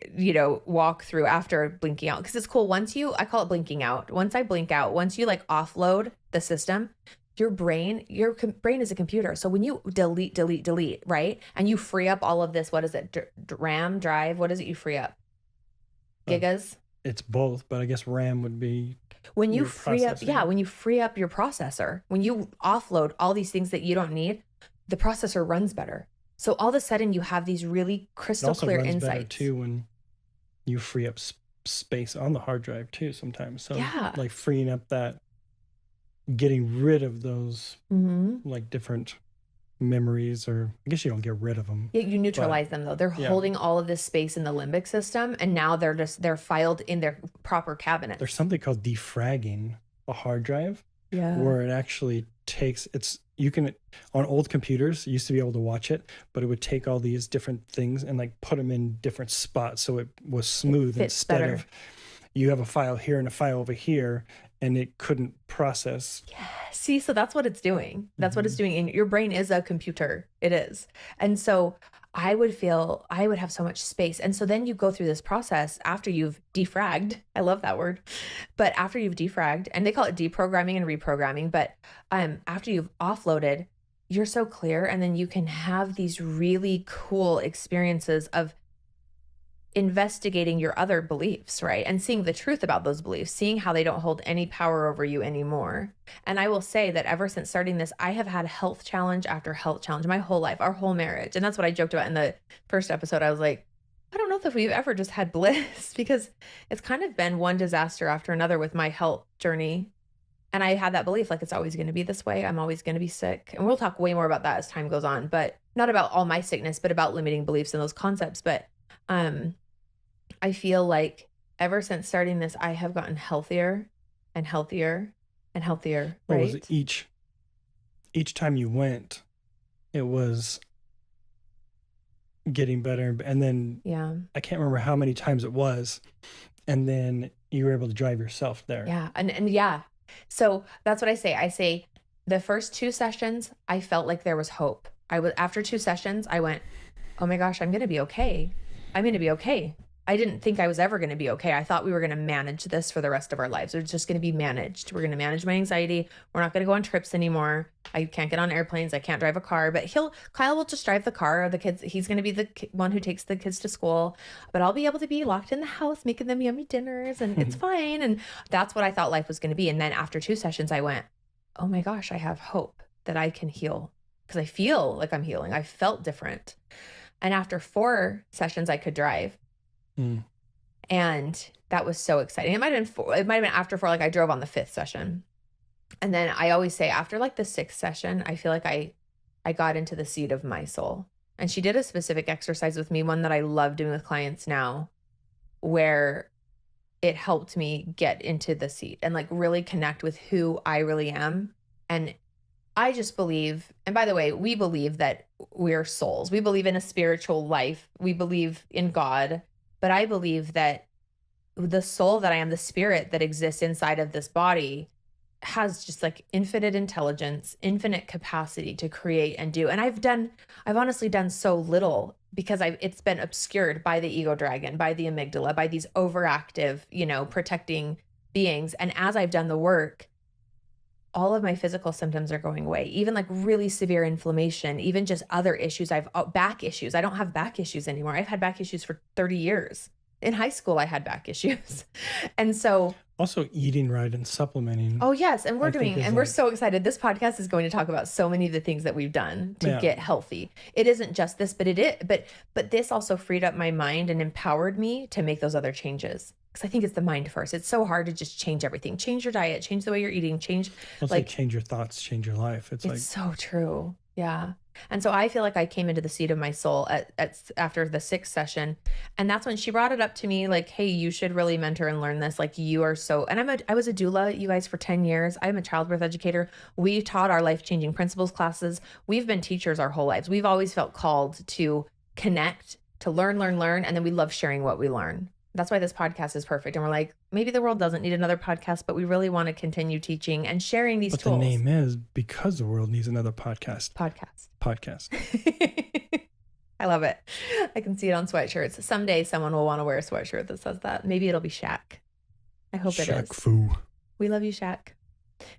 walk through after blinking out. Because it's cool. I call it blinking out. Once I blink out, once you like offload the system, your brain is a computer. So when you delete, right? And you free up all of this, what is it? RAM drive? What is it you free up? Gigas? It's both, but I guess RAM would be when you free up, when you free up your processor, when you offload all these things that you don't need, the processor runs better. So all of a sudden you have these really crystal clear insights. Better too when you free up space on the hard drive too sometimes. So like freeing up that, getting rid of those like different memories, or I guess you don't get rid of them. Yeah, you neutralize them though. They're holding all of this space in the limbic system, and now they're filed in their proper cabinets. There's something called defragging a hard drive. Yeah. Where it actually you can, on old computers, you used to be able to watch it, but it would take all these different things and like put them in different spots so it was smooth instead of you have a file here and a file over here, and it couldn't process. Yeah. See, so that's what it's doing. That's what it's doing. And your brain is a computer. It is. And so I would have so much space. And so then you go through this process after you've defragged. I love that word. But after you've defragged, and they call it deprogramming and reprogramming, but after you've offloaded, you're so clear. And then you can have these really cool experiences of investigating your other beliefs, right? And seeing the truth about those beliefs, seeing how they don't hold any power over you anymore. And I will say that ever since starting this, I have had health challenge after health challenge my whole life, our whole marriage. And that's what I joked about in the first episode. I was like, I don't know if we've ever just had bliss, because it's kind of been one disaster after another with my health journey. And I had that belief, like, it's always going to be this way. I'm always going to be sick. And we'll talk way more about that as time goes on, but not about all my sickness, but about limiting beliefs and those concepts. But I feel like ever since starting this, I have gotten healthier and healthier and healthier. Right? What was it? Each time you went, it was getting better, and then I can't remember how many times it was, and then you were able to drive yourself there. Yeah, and yeah. So that's what I say. I say the first 2 sessions, I felt like there was hope. After 2 sessions, I went, oh my gosh, I'm going to be okay. I'm going to be okay. I didn't think I was ever going to be okay. I thought we were going to manage this for the rest of our lives. It was just going to be managed. We're going to manage my anxiety. We're not going to go on trips anymore. I can't get on airplanes. I can't drive a car, but Kyle will just drive the car, or the kids. He's going to be the one who takes the kids to school, but I'll be able to be locked in the house, making them yummy dinners, and it's fine. And that's what I thought life was going to be. And then after 2 sessions, I went, oh my gosh, I have hope that I can heal, because I feel like I'm healing. I felt different. And after 4 sessions, I could drive. And that was so exciting. It might have been after 4, like I drove on the 5th session. And then I always say after like the 6th session, I feel like I got into the seat of my soul. And she did a specific exercise with me, one that I love doing with clients now, where it helped me get into the seat and like really connect with who I really am. And I just believe, and by the way, we believe that we're souls. We believe in a spiritual life. We believe in God. But I believe that the soul that I am, the spirit that exists inside of this body has just like infinite intelligence, infinite capacity to create and do. And I've honestly done so little because it's been obscured by the ego dragon, by the amygdala, by these overactive, protecting beings. And as I've done the work, all of my physical symptoms are going away, even like really severe inflammation, even just other issues. Back issues. I don't have back issues anymore. I've had back issues for 30 years. In high school, I had back issues. And so also eating right and supplementing. Oh yes. And we're so excited. This podcast is going to talk about so many of the things that we've done to get healthy. It isn't just this, but but this also freed up my mind and empowered me to make those other changes. Because I think it's the mind first. It's so hard to just change everything. Change your diet, change the way you're eating, change change your thoughts, change your life. It's so true. Yeah. And so I feel like I came into the seat of my soul after the 6th session. And that's when she brought it up to me, like, hey, you should really mentor and learn this. Like, you are so, and I was a doula, you guys, for 10 years. I'm a childbirth educator. We taught our life-changing principles classes. We've been teachers our whole lives. We've always felt called to connect, to learn. And then we love sharing what we learn. That's why this podcast is perfect. And we're like, maybe the world doesn't need another podcast, but we really want to continue teaching and sharing these tools. But the name is because the world needs another podcast. Podcast. I love it. I can see it on sweatshirts. Someday someone will want to wear a sweatshirt that says that. Maybe it'll be Shaq. I hope it is. Shaq Fu. We love you, Shaq.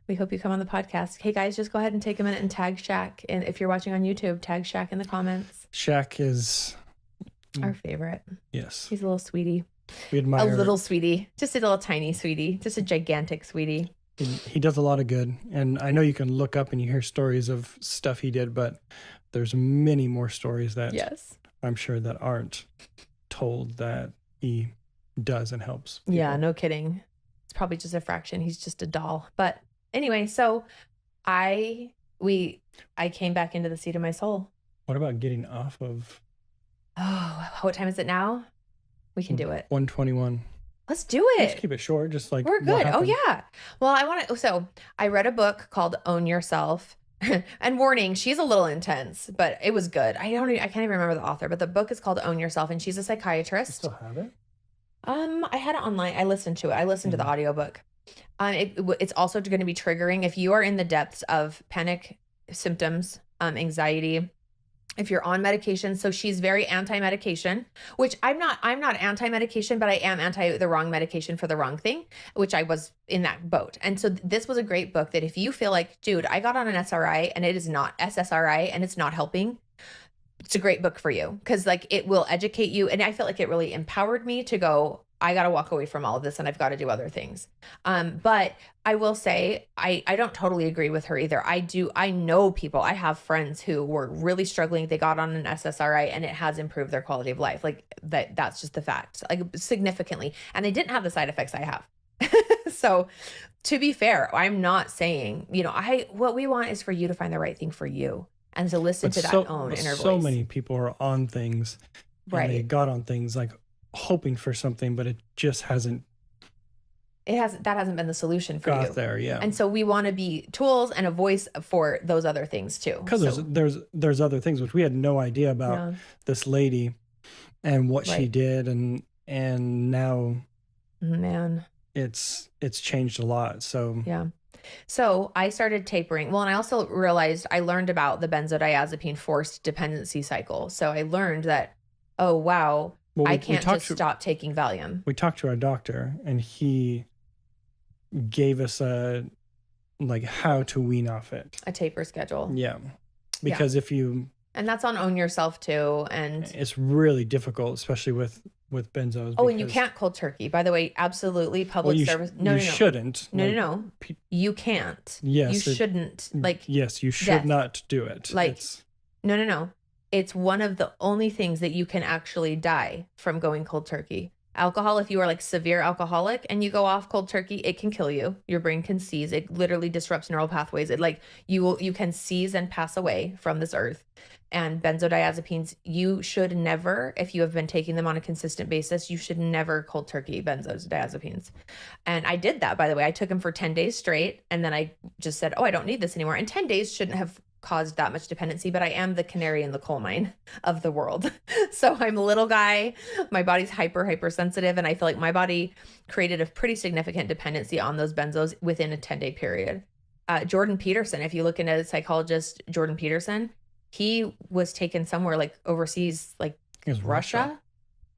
We hope you come on the podcast. Hey guys, just go ahead and take a minute and tag Shaq. And if you're watching on YouTube, tag Shaq in the comments. Shaq is our favorite. Yes. He's a little sweetie. We admire a little sweetie, just a little tiny sweetie, just a gigantic sweetie. He does a lot of good. And I know you can look up and you hear stories of stuff he did, but there's many more stories that I'm sure that aren't told that he does and helps people. Yeah, no kidding. It's probably just a fraction. He's just a doll. But anyway, so I came back into the seat of my soul. What about getting off of? Oh, what time is it now? We can do it. 1:21. Let's do it. Let's keep it short. Just like we're good. Oh yeah. Well, so I read a book called Own Yourself. And warning, she's a little intense, but it was good. I can't even remember the author, but the book is called Own Yourself, and she's a psychiatrist. You still have it? I had it online. I listened to it. I listened to the audiobook. It's also going to be triggering if you are in the depths of panic symptoms, anxiety. If you're on medication, so she's very anti-medication, which I'm not anti-medication, but I am anti the wrong medication for the wrong thing, which I was in that boat. And so this was a great book that if you feel like, dude, I got on an SRI and it is not SSRI and it's not helping, it's a great book for you because like it will educate you. And I felt like it really empowered me to go, I got to walk away from all of this and I've got to do other things. But I will say, I don't totally agree with her either. I know people, I have friends who were really struggling. They got on an SSRI and it has improved their quality of life. Like that's just the fact, like significantly. And they didn't have the side effects I have. So to be fair, I'm not saying, what we want is for you to find the right thing for you and to listen to that own inner voice. So many people are on things and they got on things like hoping for something, but it just hasn't. That hasn't been the solution for you. Got there, yeah. And so we want to be tools and a voice for those other things too. Because there's other things which we had no idea about this lady and what she did, and now, man, it's changed a lot. So yeah. So I started tapering. Well, and I also realized I learned about the benzodiazepine forced dependency cycle. So I learned that, oh wow. Well, I can't just stop taking Valium. We talked to our doctor and he gave us how to wean off it. A taper schedule. Yeah. Because if you... And that's on Own Yourself too. And it's really difficult, especially with benzos. Oh, and you can't cold turkey. By the way, absolutely public service. No, you shouldn't. No. You can't. Yes. You shouldn't. Yes, you should not do it. No. It's one of the only things that you can actually die from going cold turkey. Alcohol, if you are severe alcoholic and you go off cold turkey, it can kill you. Your brain can seize. It literally disrupts neural pathways. You can seize and pass away from this earth. And benzodiazepines, you should never, if you have been taking them on a consistent basis, you should never cold turkey benzodiazepines. And I did that, by the way. I took them for 10 days straight. And then I just said, I don't need this anymore. And 10 days shouldn't have caused that much dependency, but I am the canary in the coal mine of the world. So I'm a little guy, my body's hypersensitive, and I feel like my body created a pretty significant dependency on those benzos within a 10-day period. Jordan Peterson, if you look into psychologist Jordan Peterson, he was taken somewhere like overseas, like Russia,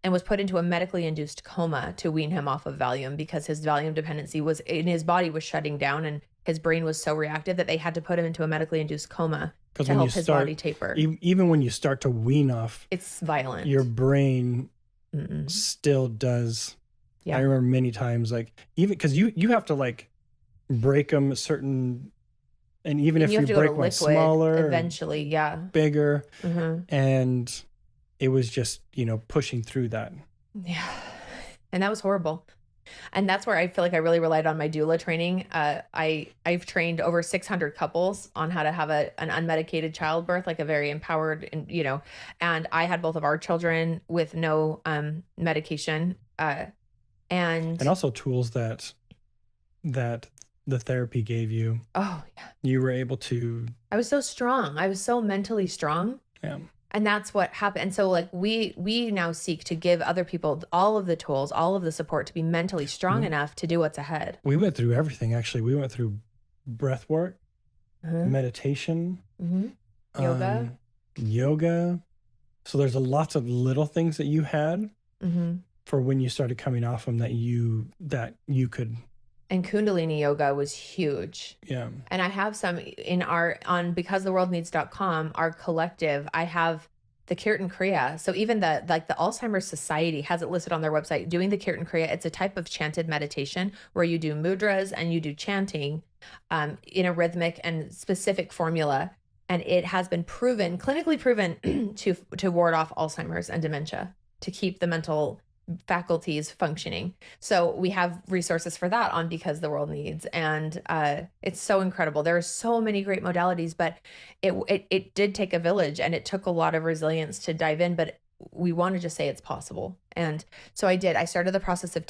and was put into a medically induced coma to wean him off of Valium because his Valium dependency was in his body was shutting down, and his brain was so reactive that they had to put him into a medically induced coma to help his body taper. Even when you start to wean off, it's violent. Your brain still does. Yeah. I remember many times, like, even because you have to like break them a certain, and even if you break one smaller, eventually, bigger, and it was just, pushing through that. Yeah. And that was horrible. And that's where I feel like I really relied on my doula training. I've trained over 600 couples on how to have an unmedicated childbirth, like a very empowered, and I had both of our children with no medication. And also tools that the therapy gave you. Oh, yeah. You were able to. I was so strong. I was so mentally strong. Yeah. And that's what happened. And so like we now seek to give other people all of the tools, all of the support to be mentally strong enough to do what's ahead. We went through everything, actually. We went through breath work, meditation, yoga. So there's lots of little things that you had for when you started coming off them that you could. And Kundalini yoga was huge. Yeah. And I have some on becausetheworldneeds.com, our collective, I have the Kirtan Kriya. So even the Alzheimer's Society has it listed on their website, doing the Kirtan Kriya. It's a type of chanted meditation where you do mudras and you do chanting in a rhythmic and specific formula. And it has been clinically proven to ward off Alzheimer's and dementia, to keep the mental faculties functioning. So we have resources for that on Because the World Needs, and it's so incredible. There are so many great modalities, but it did take a village, and it took a lot of resilience to dive in, but we want to just say it's possible. And so I started the process of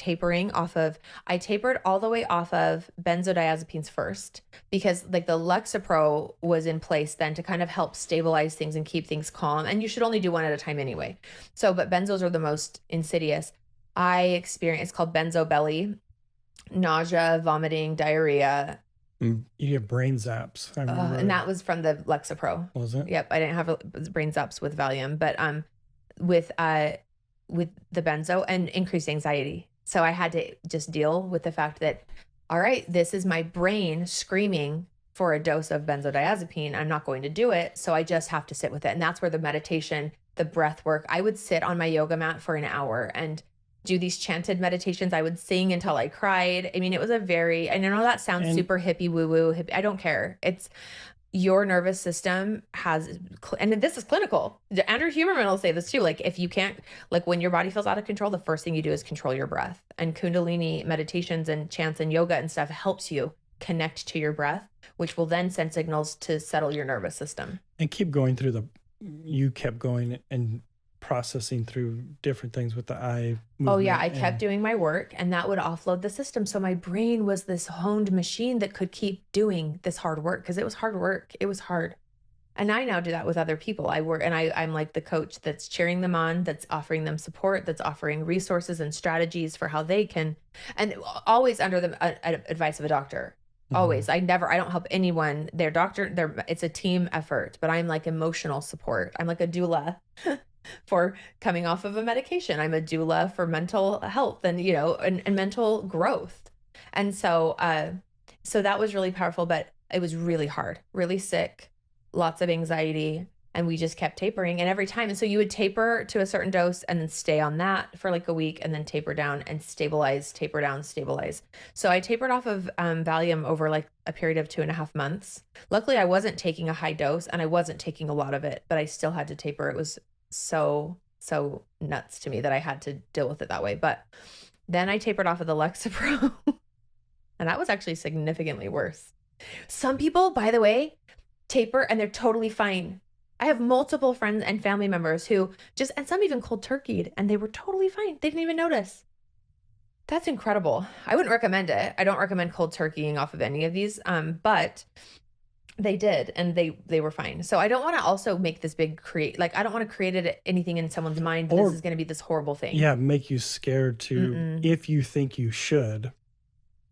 I tapered all the way off of benzodiazepines first, because like the Lexapro was in place then to kind of help stabilize things and keep things calm. And you should only do one at a time anyway. So, but benzos are the most insidious. It's called benzo belly, nausea, vomiting, diarrhea. You get brain zaps. I remember. And that was from the Lexapro. Was it? Yep. I didn't have brain zaps with Valium, but with the benzo and increased anxiety. So I had to just deal with the fact that, all right, this is my brain screaming for a dose of benzodiazepine. I'm not going to do it. So I just have to sit with it. And that's where the meditation, the breath work, I would sit on my yoga mat for an hour and do these chanted meditations. I would sing until I cried. I mean, it was I know that sounds super hippie woo-woo. I don't care. It's your nervous system and this is clinical. Andrew Huberman will say this too. Like if you can't, like when your body feels out of control, the first thing you do is control your breath. And Kundalini meditations and chants and yoga and stuff helps you connect to your breath, which will then send signals to settle your nervous system. And you kept going and processing through different things with the eye movement. Oh yeah, I kept doing my work, and that would offload the system. So my brain was this honed machine that could keep doing this hard work, because it was hard work. It was hard. And I now do that with other people. I'm like the coach that's cheering them on, that's offering them support, that's offering resources and strategies for how they can, and always under the advice of a doctor. Always. I don't help anyone. Their doctor, it's a team effort, but I'm like emotional support. I'm like a doula for coming off of a medication. I'm a doula for mental health and, and mental growth. And so that was really powerful, but it was really hard, really sick, lots of anxiety. And we just kept tapering, and every time. And so you would taper to a certain dose and then stay on that for like a week, and then taper down and stabilize, taper down, stabilize. So I tapered off of Valium over like a period of 2.5 months. Luckily, I wasn't taking a high dose and I wasn't taking a lot of it, but I still had to taper. It was so nuts to me that I had to deal with it that way. But then I tapered off of the Lexapro and that was actually significantly worse. Some people, by the way, taper and they're totally fine. I have multiple friends and family members who and some even cold turkeyed, and they were totally fine. They didn't even notice. That's incredible. I wouldn't recommend it. I don't recommend cold turkeying off of any of these. But They did, and they were fine. So I don't want to also make this big I don't want to create anything in someone's mind that this is going to be this horrible thing. Yeah, make you scared to, if you think you should.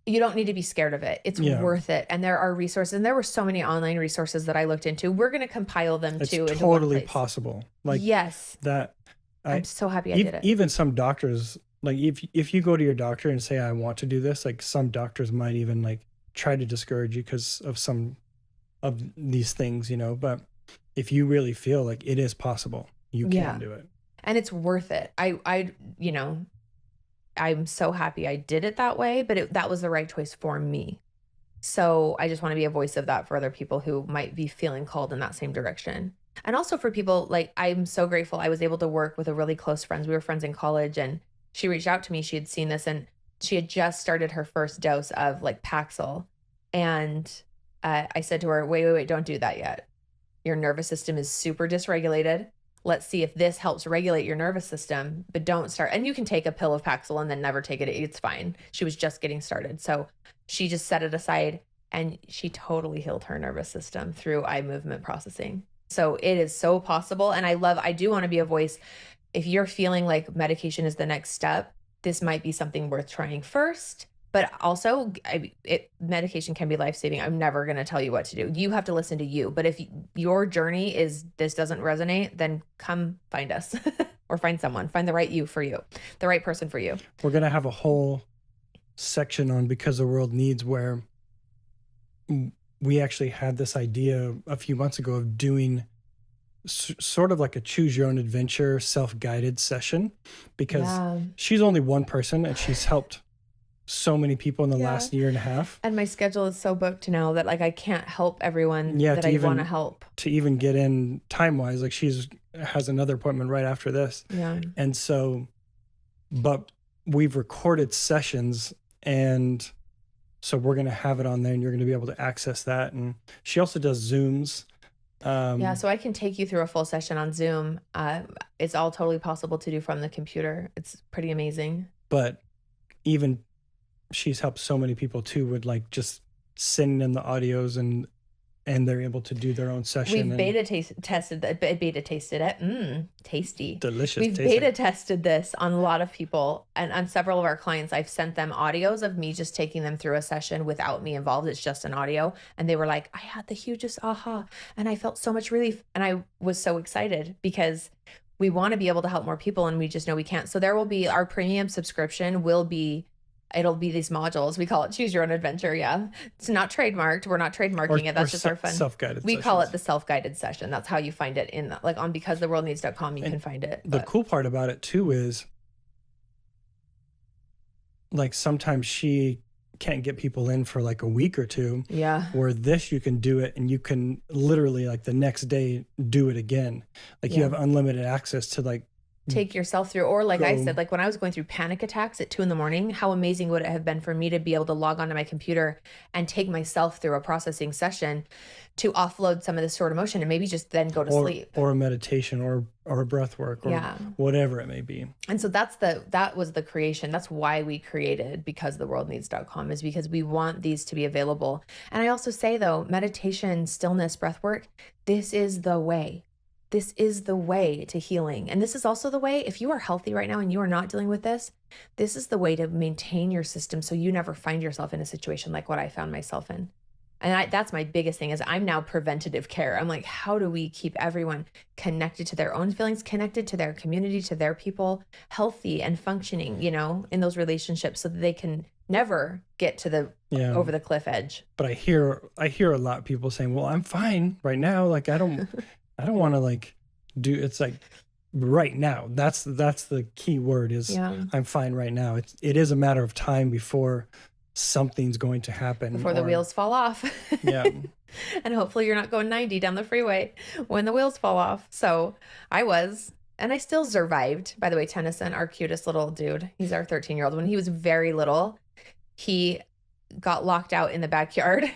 You don't need to be scared of it. It's worth it. And there are resources, and there were so many online resources that I looked into. We're going to compile them too. It's totally possible. Like, yes, that. I'm so happy I did it. Even some doctors, like if you go to your doctor and say, I want to do this, like some doctors might even like try to discourage you because of some of these things, but if you really feel like it is possible, you can do it. And it's worth it. I'm so happy I did it that way, but that was the right choice for me. So I just want to be a voice of that for other people who might be feeling called in that same direction. And also for people, like, I'm so grateful I was able to work with a really close friend. We were friends in college, and she reached out to me. She had seen this, and she had just started her first dose of like Paxil. And I said to her, wait, don't do that yet. Your nervous system is super dysregulated. Let's see if this helps regulate your nervous system, but don't start. And you can take a pill of Paxil and then never take it. It's fine. She was just getting started. So she just set it aside, and she totally healed her nervous system through eye movement processing. So it is so possible. And I do want to be a voice. If you're feeling like medication is the next step, this might be something worth trying first. But also, medication can be life-saving. I'm never going to tell you what to do. You have to listen to you. But if your journey is this doesn't resonate, then come find us or find someone. Find the right you for you, the right person for you. We're going to have a whole section on Because the World Needs, where we actually had this idea a few months ago of doing sort of like a choose your own adventure self-guided session, because she's only one person and she's helped so many people in the last year and a half. And my schedule is so booked now that like I can't help everyone that I want to help. To even get in time-wise, like has another appointment right after this. Yeah. And so, but we've recorded sessions, and so we're going to have it on there, and you're going to be able to access that. And she also does Zooms. So I can take you through a full session on Zoom. It's all totally possible to do from the computer. It's pretty amazing. But even she's helped so many people too with like just sending them the audios, and they're able to do their own session. We've beta tested it. Tasty. Delicious. We've beta tested this on a lot of people, and on several of our clients. I've sent them audios of me just taking them through a session without me involved. It's just an audio. And they were like, I had the hugest aha, and I felt so much relief. And I was so excited because we want to be able to help more people, and we just know we can't. So there will be our premium subscription it'll be these modules. We call it Choose Your Own Adventure. Yeah. It's not trademarked. We're not trademarking it. That's just our fun. Self-guided We call it the self-guided session. That's how you find it on becausetheworldneeds.com. You can find it. The cool part about it too is like sometimes she can't get people in for like a week or two. Yeah. Where this, you can do it, and you can literally like the next day do it again. Like you have unlimited access to like take yourself through, or like I said, like when I was going through panic attacks at 2 a.m, how amazing would it have been for me to be able to log onto my computer and take myself through a processing session to offload some of this stored emotion, and maybe just then go to sleep, or a meditation, or a breath work, or whatever it may be. And so that was the creation. That's why we created becausetheworldneeds.com, is because we want these to be available. And I also say though, meditation, stillness, breath work, this is the way. This is the way to healing. And this is also the way, if you are healthy right now and you are not dealing with this is the way to maintain your system so you never find yourself in a situation like what I found myself in. And that's my biggest thing, is I'm now preventative care. I'm like, how do we keep everyone connected to their own feelings, connected to their community, to their people, healthy and functioning, in those relationships, so that they can never get to the over the cliff edge. But I hear a lot of people saying, well, I'm fine right now. Like, I don't want to like do, it's like right now. That's the key word is I'm fine right now. It is a matter of time before something's going to happen. Before the wheels fall off. Yeah. And hopefully you're not going 90 down the freeway when the wheels fall off. So I was, and I still survived. By the way, Tennyson, our cutest little dude, he's our 13-year-old. When he was very little, he got locked out in the backyard.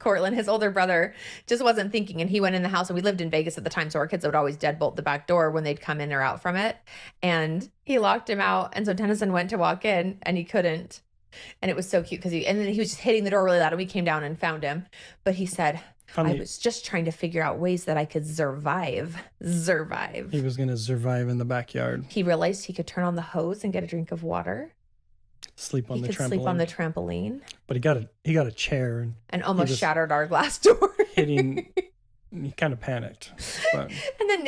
Cortland, his older brother, just wasn't thinking, and he went in the house, and we lived in Vegas at the time, so our kids would always deadbolt the back door when they'd come in or out from it, and he locked him out. And so Tennyson went to walk in, and he couldn't, and it was so cute because then he was just hitting the door really loud, and we came down and found him. But he said, I was just trying to figure out ways that I could survive. He was going to survive in the backyard. He realized he could turn on the hose and get a drink of water. Sleep on the trampoline. Sleep on the trampoline. But he got a chair and almost shattered our glass door. He kind of panicked. But.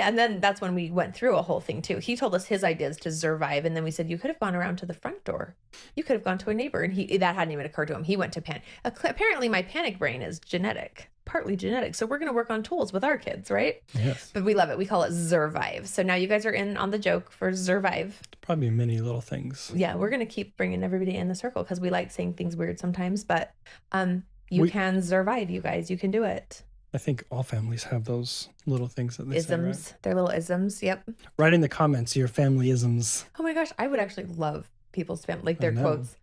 And then that's when we went through a whole thing too. He told us his ideas to survive, and then we said, you could have gone around to the front door. You could have gone to a neighbor, and that hadn't even occurred to him. He went to panic. Apparently my panic brain is genetic, partly genetic. So we're going to work on tools with our kids, right? Yes. But we love it. We call it survive. So now you guys are in on the joke for survive. Probably many little things. Yeah, we're going to keep bringing everybody in the circle because we like saying things weird sometimes, but you can survive, you guys. You can do it. I think all families have those little things that they isms. say, right? They're little isms. Yep. Write in the comments your family isms. Oh my gosh, I would actually love people's family, like their quotes.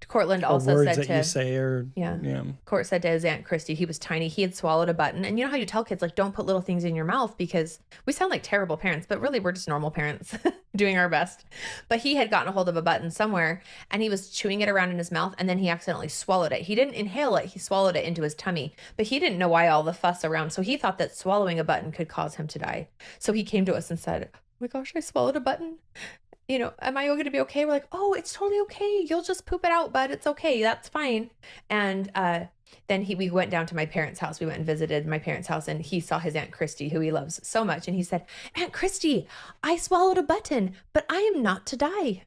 Cortland also words said that you say, or Court said to his Aunt Christy, he was tiny, he had swallowed a button, and you know how you tell kids like don't put little things in your mouth because we sound like terrible parents, but really we're just normal parents doing our best. But he had gotten a hold of a button somewhere, and he was chewing it around in his mouth, and then he accidentally swallowed it. He didn't inhale it; he swallowed it into his tummy. But he didn't know why all the fuss around, so he thought that swallowing a button could cause him to die. So he came to us and said, "Oh my gosh, I swallowed a button. Am I going to be okay?" We're like, "Oh, it's totally okay. You'll just poop it out, bud. It's okay. That's fine." And then we went down to my parents' house. We went and visited my parents' house, and he saw his Aunt Christy, who he loves so much. And he said, "Aunt Christy, I swallowed a button, but I am not to die."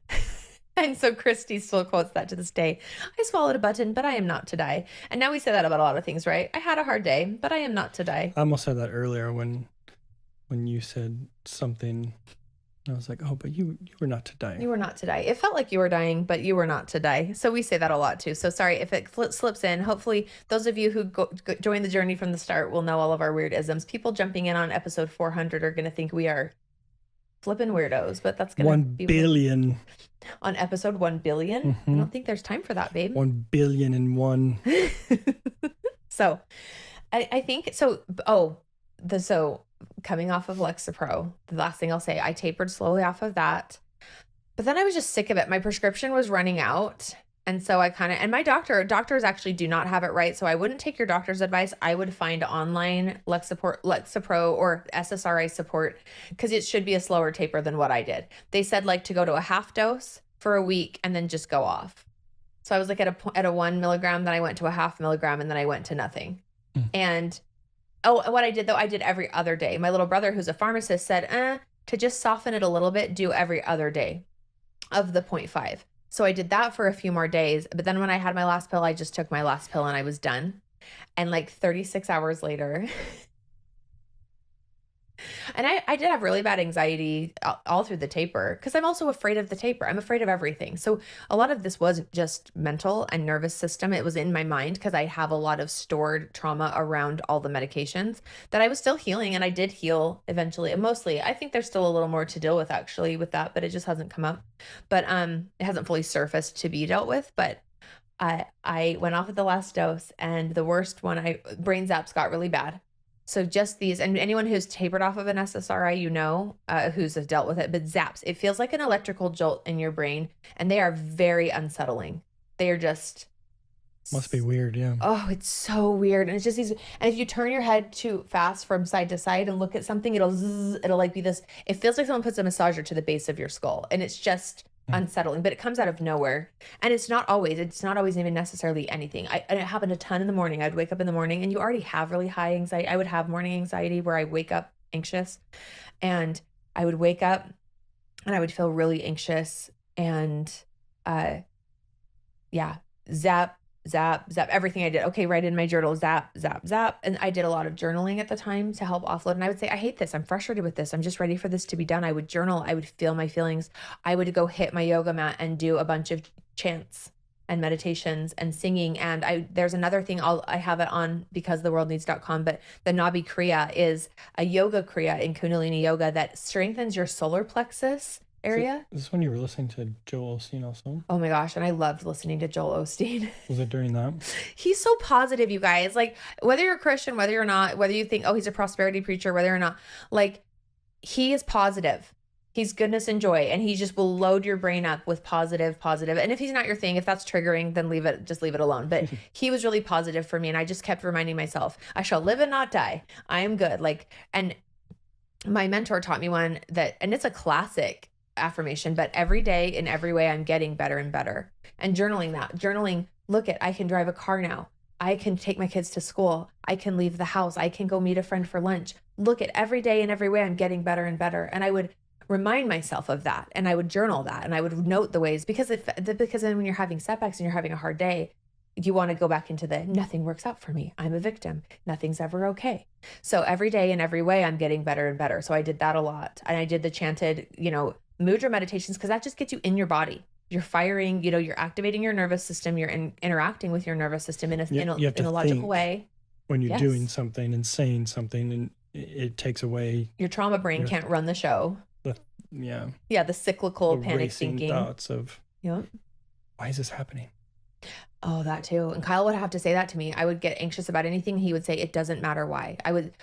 And so Christy still quotes that to this day. "I swallowed a button, but I am not to die." And now we say that about a lot of things, right? I had a hard day, but I am not to die. I almost said that earlier when you said something. I was like, "Oh, but you were not to die." You were not to die. It felt like you were dying, but you were not to die. So we say that a lot too. So sorry if it slips in. Hopefully those of you who join the journey from the start will know all of our weird isms. People jumping in on episode 400 are going to think we are flipping weirdos, but that's going to be 1 billion. On episode 1 billion. Mm-hmm. I don't think there's time for that, babe. 1 billion and one. So I think so. So coming off of Lexapro, the last thing I'll say, I tapered slowly off of that, but then I was just sick of it. My prescription was running out. And so and my doctors actually do not have it right. So I wouldn't take your doctor's advice. I would find online Lexapro or SSRI support, because it should be a slower taper than what I did. They said like to go to a half dose for a week and then just go off. So I was like at a 1 milligram, then I went to a half milligram, and then I went to nothing. And what I did though, I did every other day. My little brother, who's a pharmacist, said, to just soften it a little bit, do every other day of the 0.5. So I did that for a few more days. But then when I had my last pill, I just took my last pill and I was done. And like 36 hours later, and I did have really bad anxiety all through the taper, because I'm also afraid of the taper. I'm afraid of everything. So a lot of this wasn't just mental and nervous system. It was in my mind, because I have a lot of stored trauma around all the medications that I was still healing. And I did heal eventually. Mostly, I think there's still a little more to deal with actually with that, but it just hasn't come up. But it hasn't fully surfaced to be dealt with. But I went off at the last dose, and the worst one, brain zaps got really bad. So just these, and anyone who's tapered off of an SSRI, who's dealt with it, but zaps, it feels like an electrical jolt in your brain, and they are very unsettling. They are just. Must be weird, yeah. Oh, it's so weird. And it's just these, and if you turn your head too fast from side to side and look at something, it'll like be this, it feels like someone puts a massager to the base of your skull, and it's just unsettling, but it comes out of nowhere. And it's not always even necessarily anything. And it happened a ton in the morning. I'd wake up in the morning, and you already have really high anxiety. I would have morning anxiety where I wake up anxious, and I would wake up and I would feel really anxious, and zap, everything I did. Okay, write in my journal, zap. And I did a lot of journaling at the time to help offload. And I would say, I hate this. I'm frustrated with this. I'm just ready for this to be done. I would journal. I would feel my feelings. I would go hit my yoga mat and do a bunch of chants and meditations and singing. And there's another thing I have it on becausetheworldneeds.com, but the Nabi Kriya is a yoga kriya in Kundalini yoga that strengthens your solar plexus area. Is this when you were listening to Joel Osteen also? Oh my gosh, and I loved listening to Joel Osteen. Was it during that? He's so positive, you guys. Like, whether you're a Christian, whether you're not, whether you think, oh, he's a prosperity preacher, whether or not, like, he is positive. He's goodness and joy, and he just will load your brain up with positive, positive. And if he's not your thing, if that's triggering, then just leave it alone. But he was really positive for me, and I just kept reminding myself, I shall live and not die. I am good. Like, and my mentor taught me one that, and it's a classic affirmation, but every day in every way, I'm getting better and better. And journaling, look at, I can drive a car now. I can take my kids to school. I can leave the house. I can go meet a friend for lunch. Look at every day in every way, I'm getting better and better. And I would remind myself of that, and I would journal that, and I would note the ways, because then when you're having setbacks and you're having a hard day, you want to go back into the nothing works out for me. I'm a victim. Nothing's ever okay. So every day in every way, I'm getting better and better. So I did that a lot. And I did the chanted, mudra meditations, because that just gets you in your body. You're firing, you're activating your nervous system. You're interacting with your nervous system in a logical way. When you're doing something and saying something, and it takes away. Your trauma brain can't run the show. The cyclical panic thinking thoughts of, why is this happening? Oh, that too. And Kyle would have to say that to me. I would get anxious about anything. He would say, it doesn't matter why. I would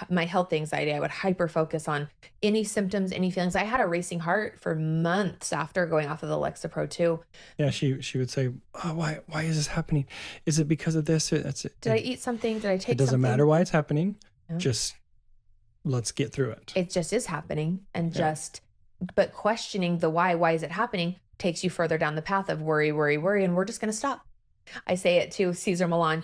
my health anxiety, I would hyper focus on any symptoms, any feelings. I had a racing heart for months after going off of the Lexapro too. Yeah. She would say, oh, why is this happening? Is it because of this? Did I eat something? Did I take something? It doesn't matter why it's happening. Yeah. Just let's get through it. It just is happening. And but questioning the why is it happening, takes you further down the path of worry, and we're just going to stop. I say it to Cesar Millan.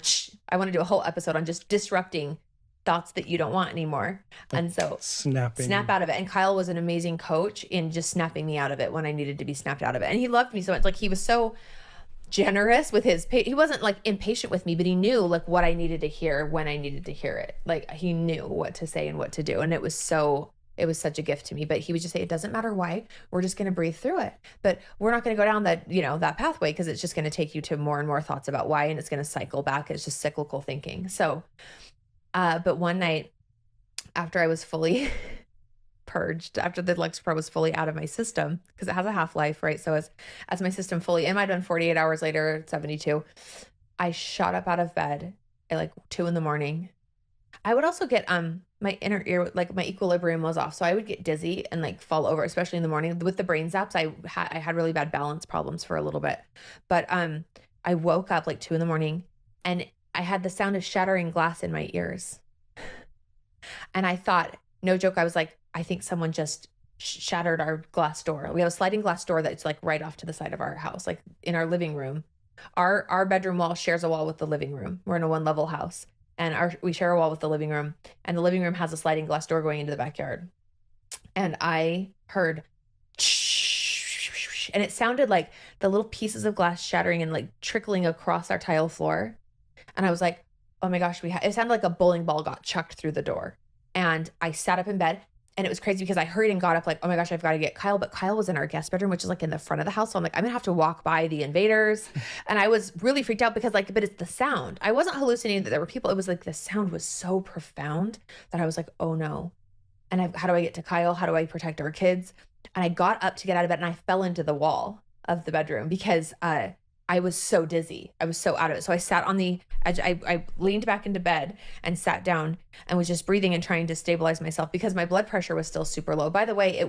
I want to do a whole episode on just disrupting thoughts that you don't want anymore. And so snap out of it. And Kyle was an amazing coach in just snapping me out of it when I needed to be snapped out of it. And he loved me so much. Like, he was so generous with he wasn't like impatient with me, but he knew like what I needed to hear when I needed to hear it. Like, he knew what to say and what to do. And it was such a gift to me. But he would just say, it doesn't matter why, we're just going to breathe through it. But we're not going to go down that, that pathway, because it's just going to take you to more and more thoughts about why, and it's going to cycle back. It's just cyclical thinking. So, but one night after I was fully purged, after the Lexapro was fully out of my system, because it has a half-life, right? So as my system fully, it might have been 48 hours later, 72, I shot up out of bed at like 2 a.m. I would also get, my inner ear, like my equilibrium was off. So I would get dizzy and like fall over, especially in the morning with the brain zaps. I had really bad balance problems for a little bit, but, I woke up like 2 a.m. and I had the sound of shattering glass in my ears. And I thought, no joke, I was like, I think someone just shattered our glass door. We have a sliding glass door that's like right off to the side of our house, like in our living room. Our bedroom wall shares a wall with the living room. We're in a 1-level house. And we share a wall with the living room, and the living room has a sliding glass door going into the backyard. And I heard, and it sounded like the little pieces of glass shattering and like trickling across our tile floor. And I was like, oh my gosh, it sounded like a bowling ball got chucked through the door. And I sat up in bed, and it was crazy because I hurried and got up like, oh my gosh, I've got to get Kyle. But Kyle was in our guest bedroom, which is like in the front of the house. So I'm like, I'm going to have to walk by the invaders. And I was really freaked out because but it's the sound. I wasn't hallucinating that there were people. It was like the sound was so profound that I was like, oh no. And how do I get to Kyle? How do I protect our kids? And I got up to get out of bed, and I fell into the wall of the bedroom because I was so dizzy. I was so out of it. So I sat on the edge. I leaned back into bed and sat down and was just breathing and trying to stabilize myself because my blood pressure was still super low. By the way,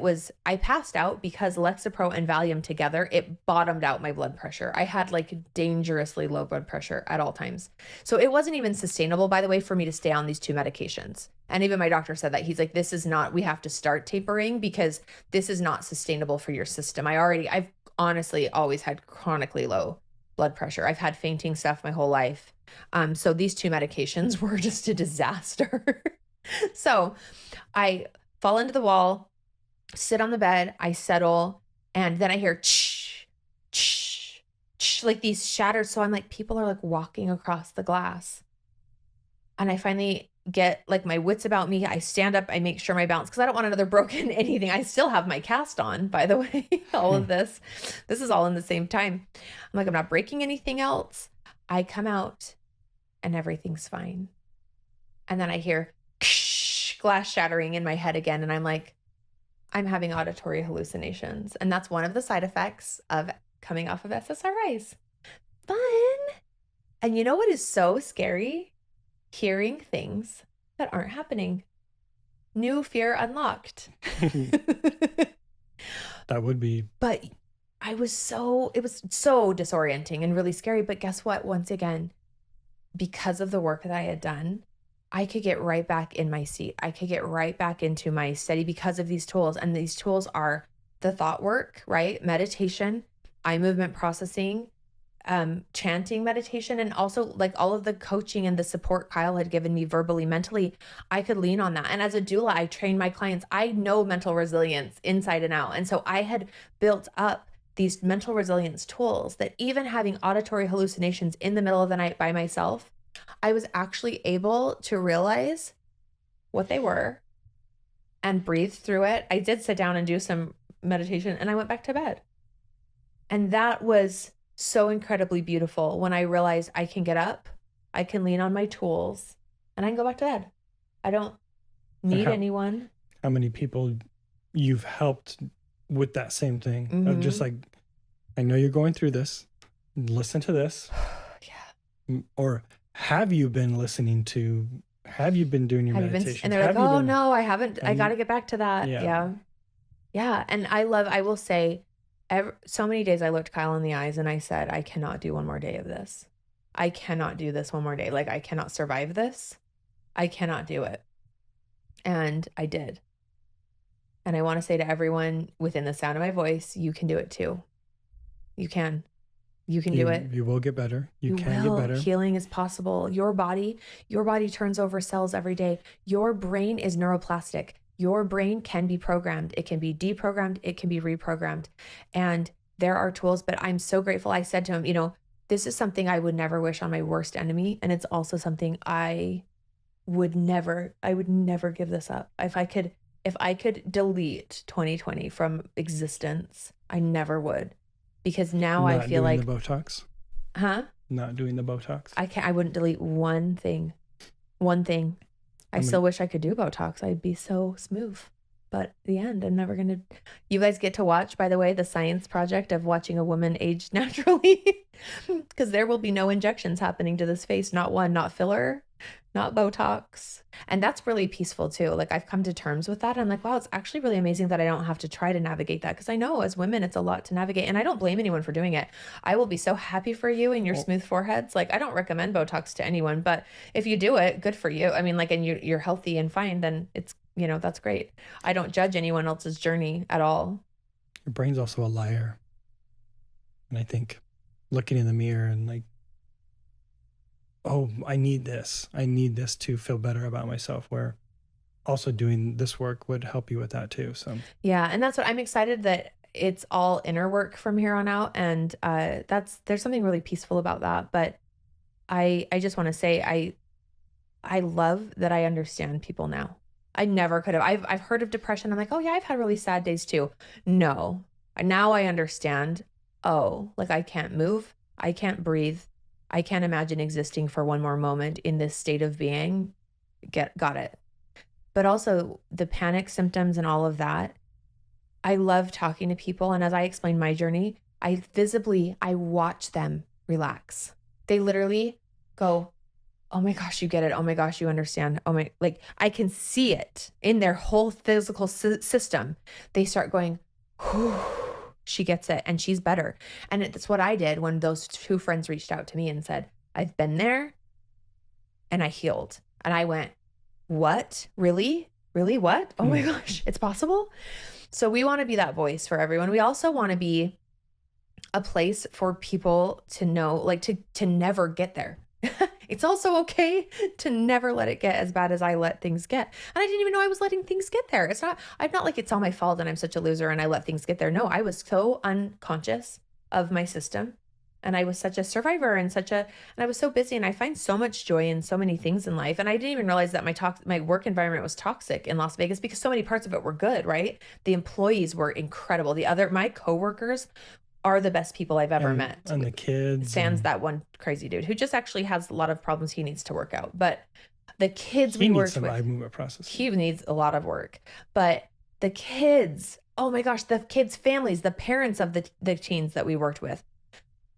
I passed out because Lexapro and Valium together, it bottomed out my blood pressure. I had like dangerously low blood pressure at all times. So it wasn't even sustainable, by the way, for me to stay on these 2 medications. And even my doctor said that. He's like, we have to start tapering because this is not sustainable for your system. I've honestly always had chronically low blood pressure. I've had fainting stuff my whole life. So these 2 medications were just a disaster. So I fall into the wall, sit on the bed, I settle, and then I hear like these shatters. So I'm like, people are like walking across the glass. And I finally get like my wits about me. I stand up, I make sure my balance, because I don't want another broken anything. I still have my cast on, by the way. All of this is all in the same time. I'm like, I'm not breaking anything else. I come out and everything's fine. And then I hear glass shattering in my head again. And I'm like, I'm having auditory hallucinations. And that's one of the side effects of coming off of SSRIs. Fun. And you know what is so scary? Hearing things that aren't happening. New fear unlocked. That would be. But it was so disorienting and really scary. But guess what? Once again, because of the work that I had done, I could get right back in my seat. I could get right back into my study because of these tools. And these tools are the thought work, right? Meditation, eye movement processing, chanting meditation, and also like all of the coaching and the support Kyle had given me verbally, mentally, I could lean on that. And as a doula, I train my clients. I know mental resilience inside and out. And so I had built up these mental resilience tools that even having auditory hallucinations in the middle of the night by myself, I was actually able to realize what they were and breathe through it. I did sit down and do some meditation, and I went back to bed. And that was so incredibly beautiful when I realized I can get up, I can lean on my tools, and I can go back to bed. I don't need anyone. How many people you've helped with that same thing? Of just like, I know you're going through this. Listen to this. Yeah. Or have you been listening to? Have you been doing your meditation? And they're like, oh no, I haven't. I got to get back to that. Yeah. Yeah. And I will say, so many days I looked Kyle in the eyes and I said, I cannot do one more day of this. I cannot do this one more day. Like, I cannot survive this. I cannot do it. And I did. And I want to say to everyone within the sound of my voice, you can do it too. You can. You can do it. You will get better. You can get better. Healing is possible. Your body turns over cells every day. Your brain is neuroplastic. Your brain can be programmed. It can be deprogrammed. It can be reprogrammed. And there are tools, but I'm so grateful. I said to him, this is something I would never wish on my worst enemy. And it's also something I would never give this up. If I could delete 2020 from existence, I never would. Because now I feel like. Not doing the Botox? Huh? Not doing the Botox? I wouldn't delete one thing. I still wish I could do Botox. I'd be so smooth. But the end, I'm never going to. You guys get to watch, by the way, the science project of watching a woman age naturally. Because there will be no injections happening to this face. Not one, not filler, not Botox. And that's really peaceful too. Like, I've come to terms with that. I'm like, wow, it's actually really amazing that I don't have to try to navigate that. Because I know as women, it's a lot to navigate. And I don't blame anyone for doing it. I will be so happy for you and your smooth foreheads. Like, I don't recommend Botox to anyone, but if you do it, good for you. I mean, like, and you're healthy and fine, then it's, that's great. I don't judge anyone else's journey at all. Your brain's also a liar. And I think looking in the mirror and like, oh, I need this to feel better about myself, where also doing this work would help you with that too. So yeah. And that's what I'm excited that it's all inner work from here on out. And there's something really peaceful about that. But I just want to say, I love that I understand people now. I never could have. I've heard of depression. I'm like, oh yeah, I've had really sad days too. No, now I understand. Oh, like, I can't move. I can't breathe. I can't imagine existing for one more moment in this state of being. Got it. But also the panic symptoms and all of that. I love talking to people. And as I explain my journey, I watch them relax. They literally go, oh my gosh, you get it. Oh my gosh, you understand. Like, I can see it in their whole physical system. They start going, whew, she gets it and she's better. And that's what I did when those two friends reached out to me and said, I've been there and I healed. And I went, what? Really? Really? What? Oh my gosh, it's possible. So we want to be that voice for everyone. We also want to be a place for people to know, like, to never get there. It's also okay to never let it get as bad as I let things get. And I didn't even know I was letting things get there. I'm not like it's all my fault and I'm such a loser and I let things get there. No, I was so unconscious of my system. And I was such a survivor and I was so busy, and I find so much joy in so many things in life. And I didn't even realize that my work environment was toxic in Las Vegas, because so many parts of it were good, right? The employees were incredible. My coworkers are the best people I've ever met. And the kids. Sans that one crazy dude who just actually has a lot of problems he needs to work out. But the kids we worked with, eye movement process. He needs a lot of work. But the kids, oh my gosh, the kids' families, the parents of the teens that we worked with,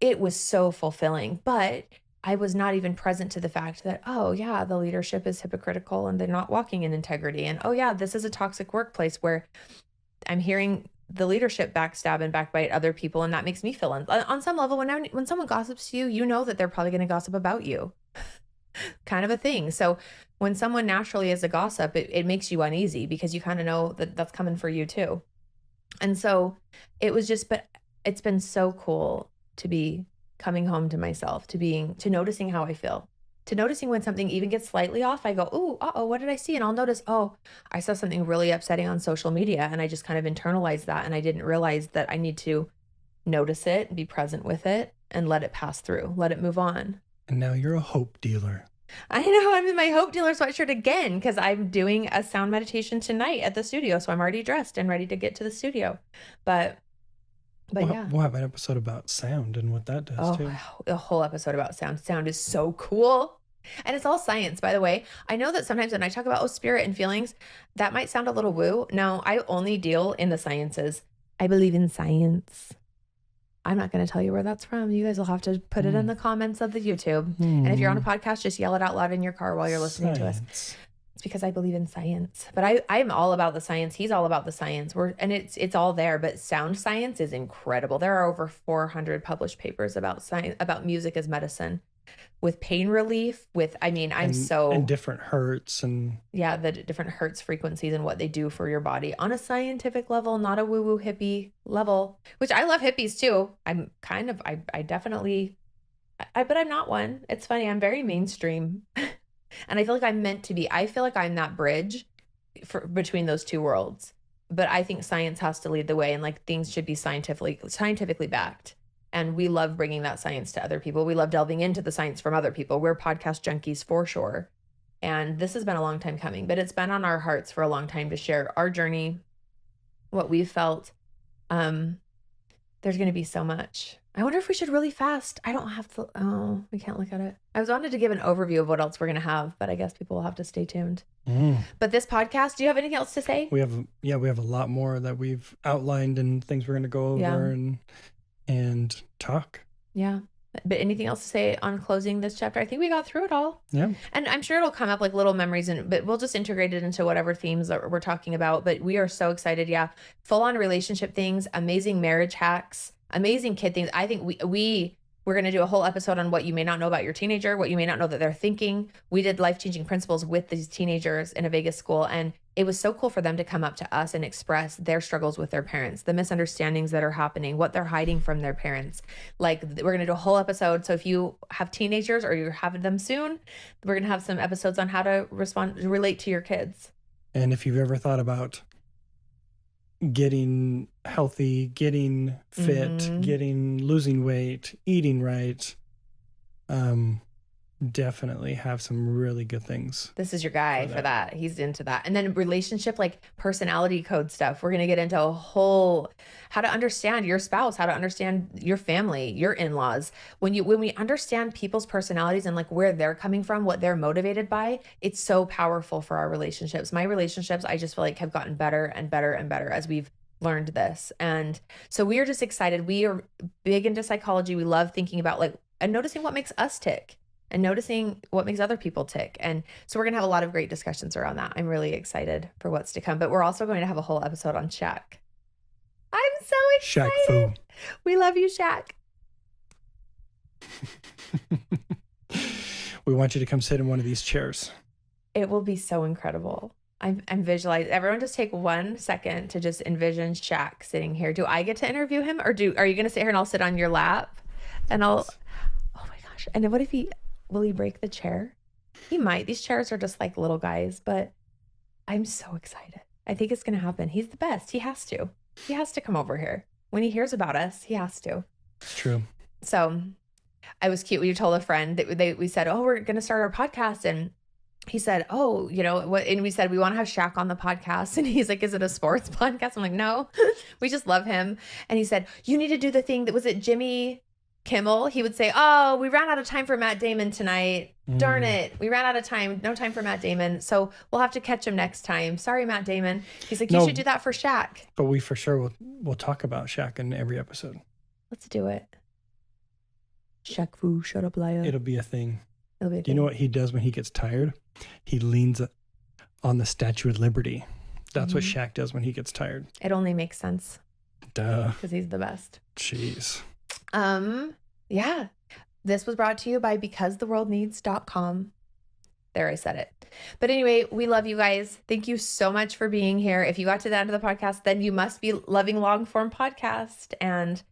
it was so fulfilling. But I was not even present to the fact that, oh yeah, the leadership is hypocritical and they're not walking in integrity. And oh yeah, this is a toxic workplace where I'm hearing the leadership backstab and backbite other people. And that makes me feel on some level, when someone gossips to you, you know that they're probably going to gossip about you, kind of a thing. So when someone naturally is a gossip, it makes you uneasy because you kind of know that that's coming for you too. And so it was just, but it's been so cool to be coming home to myself, to noticing how I feel, to noticing when something even gets slightly off. I go, ooh, what did I see? And I'll notice, oh, I saw something really upsetting on social media. And I just kind of internalized that. And I didn't realize that I need to notice it, be present with it, and let it pass through, let it move on. And now you're a hope dealer. I know, I'm in my hope dealer sweatshirt again because I'm doing a sound meditation tonight at the studio. So I'm already dressed and ready to get to the studio. But yeah. We'll have an episode about sound and what that does too. A whole episode about sound. Sound is so cool. And it's all science, by the way. I know that sometimes when I talk about spirit and feelings, that might sound a little woo. No, I only deal in the sciences. I believe in science. I'm not going to tell you where that's from. You guys will have to put it in the comments of the YouTube. And if you're on a podcast, just yell it out loud in your car while you're listening to us. It's because I believe in science. But I'm all about the science. He's all about the science. And it's all there. But sound science is incredible. There are over 400 published papers about science, about music as medicine, with pain relief, and different hertz and the different hertz frequencies and what they do for your body on a scientific level, not a woo-woo hippie level, which I love hippies too. I'm kind of, I definitely, but I'm not one. It's funny. I'm very mainstream and I feel like I'm meant to be. I feel like I'm that bridge between those two worlds, but I think science has to lead the way and like things should be scientifically backed. And we love bringing that science to other people. We love delving into the science from other people. We're podcast junkies for sure. And this has been a long time coming, but it's been on our hearts for a long time to share our journey, what we've felt. There's going to be so much. I wonder if we should really fast. I don't have to. Oh, we can't look at it. I wanted to give an overview of what else we're going to have, but I guess people will have to stay tuned. But this podcast, do you have anything else to say? We have a lot more that we've outlined and things we're going to go over and talk. Yeah. But anything else to say on closing this chapter? I think we got through it all. Yeah. And I'm sure it'll come up like little memories, but we'll just integrate it into whatever themes that we're talking about. But we are so excited. Yeah. Full on relationship things, amazing marriage hacks, amazing kid things. I think we're going to do a whole episode on what you may not know about your teenager, what you may not know that they're thinking. We did life-changing principles with these teenagers in a Vegas school. And it was so cool for them to come up to us and express their struggles with their parents, the misunderstandings that are happening, what they're hiding from their parents. Like we're going to do a whole episode. So if you have teenagers or you're having them soon, we're going to have some episodes on how to relate to your kids. And if you've ever thought about getting healthy, getting fit, losing weight, eating right, definitely have some really good things. This is your guy for that. He's into that. And then relationship, like personality code stuff. We're going to get into a whole, how to understand your spouse, how to understand your family, your in-laws. When we understand people's personalities and like where they're coming from, what they're motivated by, it's so powerful for our relationships. My relationships, I just feel like have gotten better and better and better as we've learned this. And so we are just excited. We are big into psychology. We love thinking about like, and noticing what makes us tick and noticing what makes other people tick. And so we're going to have a lot of great discussions around that. I'm really excited for what's to come, but we're also going to have a whole episode on Shaq. I'm so excited. Shaq Fu. We love you, Shaq. We want you to come sit in one of these chairs. It will be so incredible. I'm visualizing. Everyone just take 1 second to just envision Shaq sitting here. Do I get to interview him or are you going to sit here and I'll sit on your lap and oh my gosh. And then what if will he break the chair? He might. These chairs are just like little guys, but I'm so excited. I think it's going to happen. He's the best. He has to come over here. When he hears about us, he has to. It's true. So I was cute. We told a friend that we said, oh, we're going to start our podcast. And he said, oh, you know what? And we said, we want to have Shaq on the podcast. And he's like, is it a sports podcast? I'm like, no, we just love him. And he said, you need to do the thing that was it Jimmy Kimmel. He would say, oh, we ran out of time for Matt Damon tonight. Darn it. We ran out of time. No time for Matt Damon. So we'll have to catch him next time. Sorry, Matt Damon. He's like, you should do that for Shaq. But we for sure will talk about Shaq in every episode. Let's do it. Shaq Fu, shut up, liar. It'll be a thing. It'll be a Do you know what he does when he gets tired? He leans on the Statue of Liberty. That's what Shaq does when he gets tired. It only makes sense. Duh. Because he's the best. Jeez. Yeah. This was brought to you by becausetheworldneeds.com. There, I said it. But anyway, we love you guys. Thank you so much for being here. If you got to the end of the podcast, then you must be loving long form podcast. And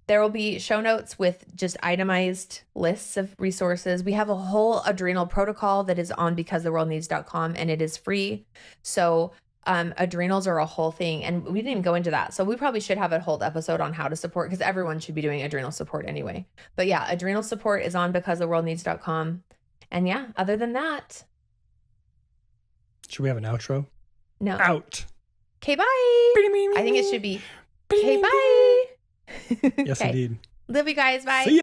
there will be show notes with just itemized lists of resources. We have a whole adrenal protocol that is on becausetheworldneeds.com, and it is free. So adrenals are a whole thing, and we didn't even go into that. So we probably should have a whole episode on how to support, because everyone should be doing adrenal support anyway. But yeah, adrenal support is on becausetheworldneeds.com. And yeah, other than that. Should we have an outro? No. Out. Okay, bye. I think it should be, okay, bye. Yes, indeed. Love you guys. Bye. See ya.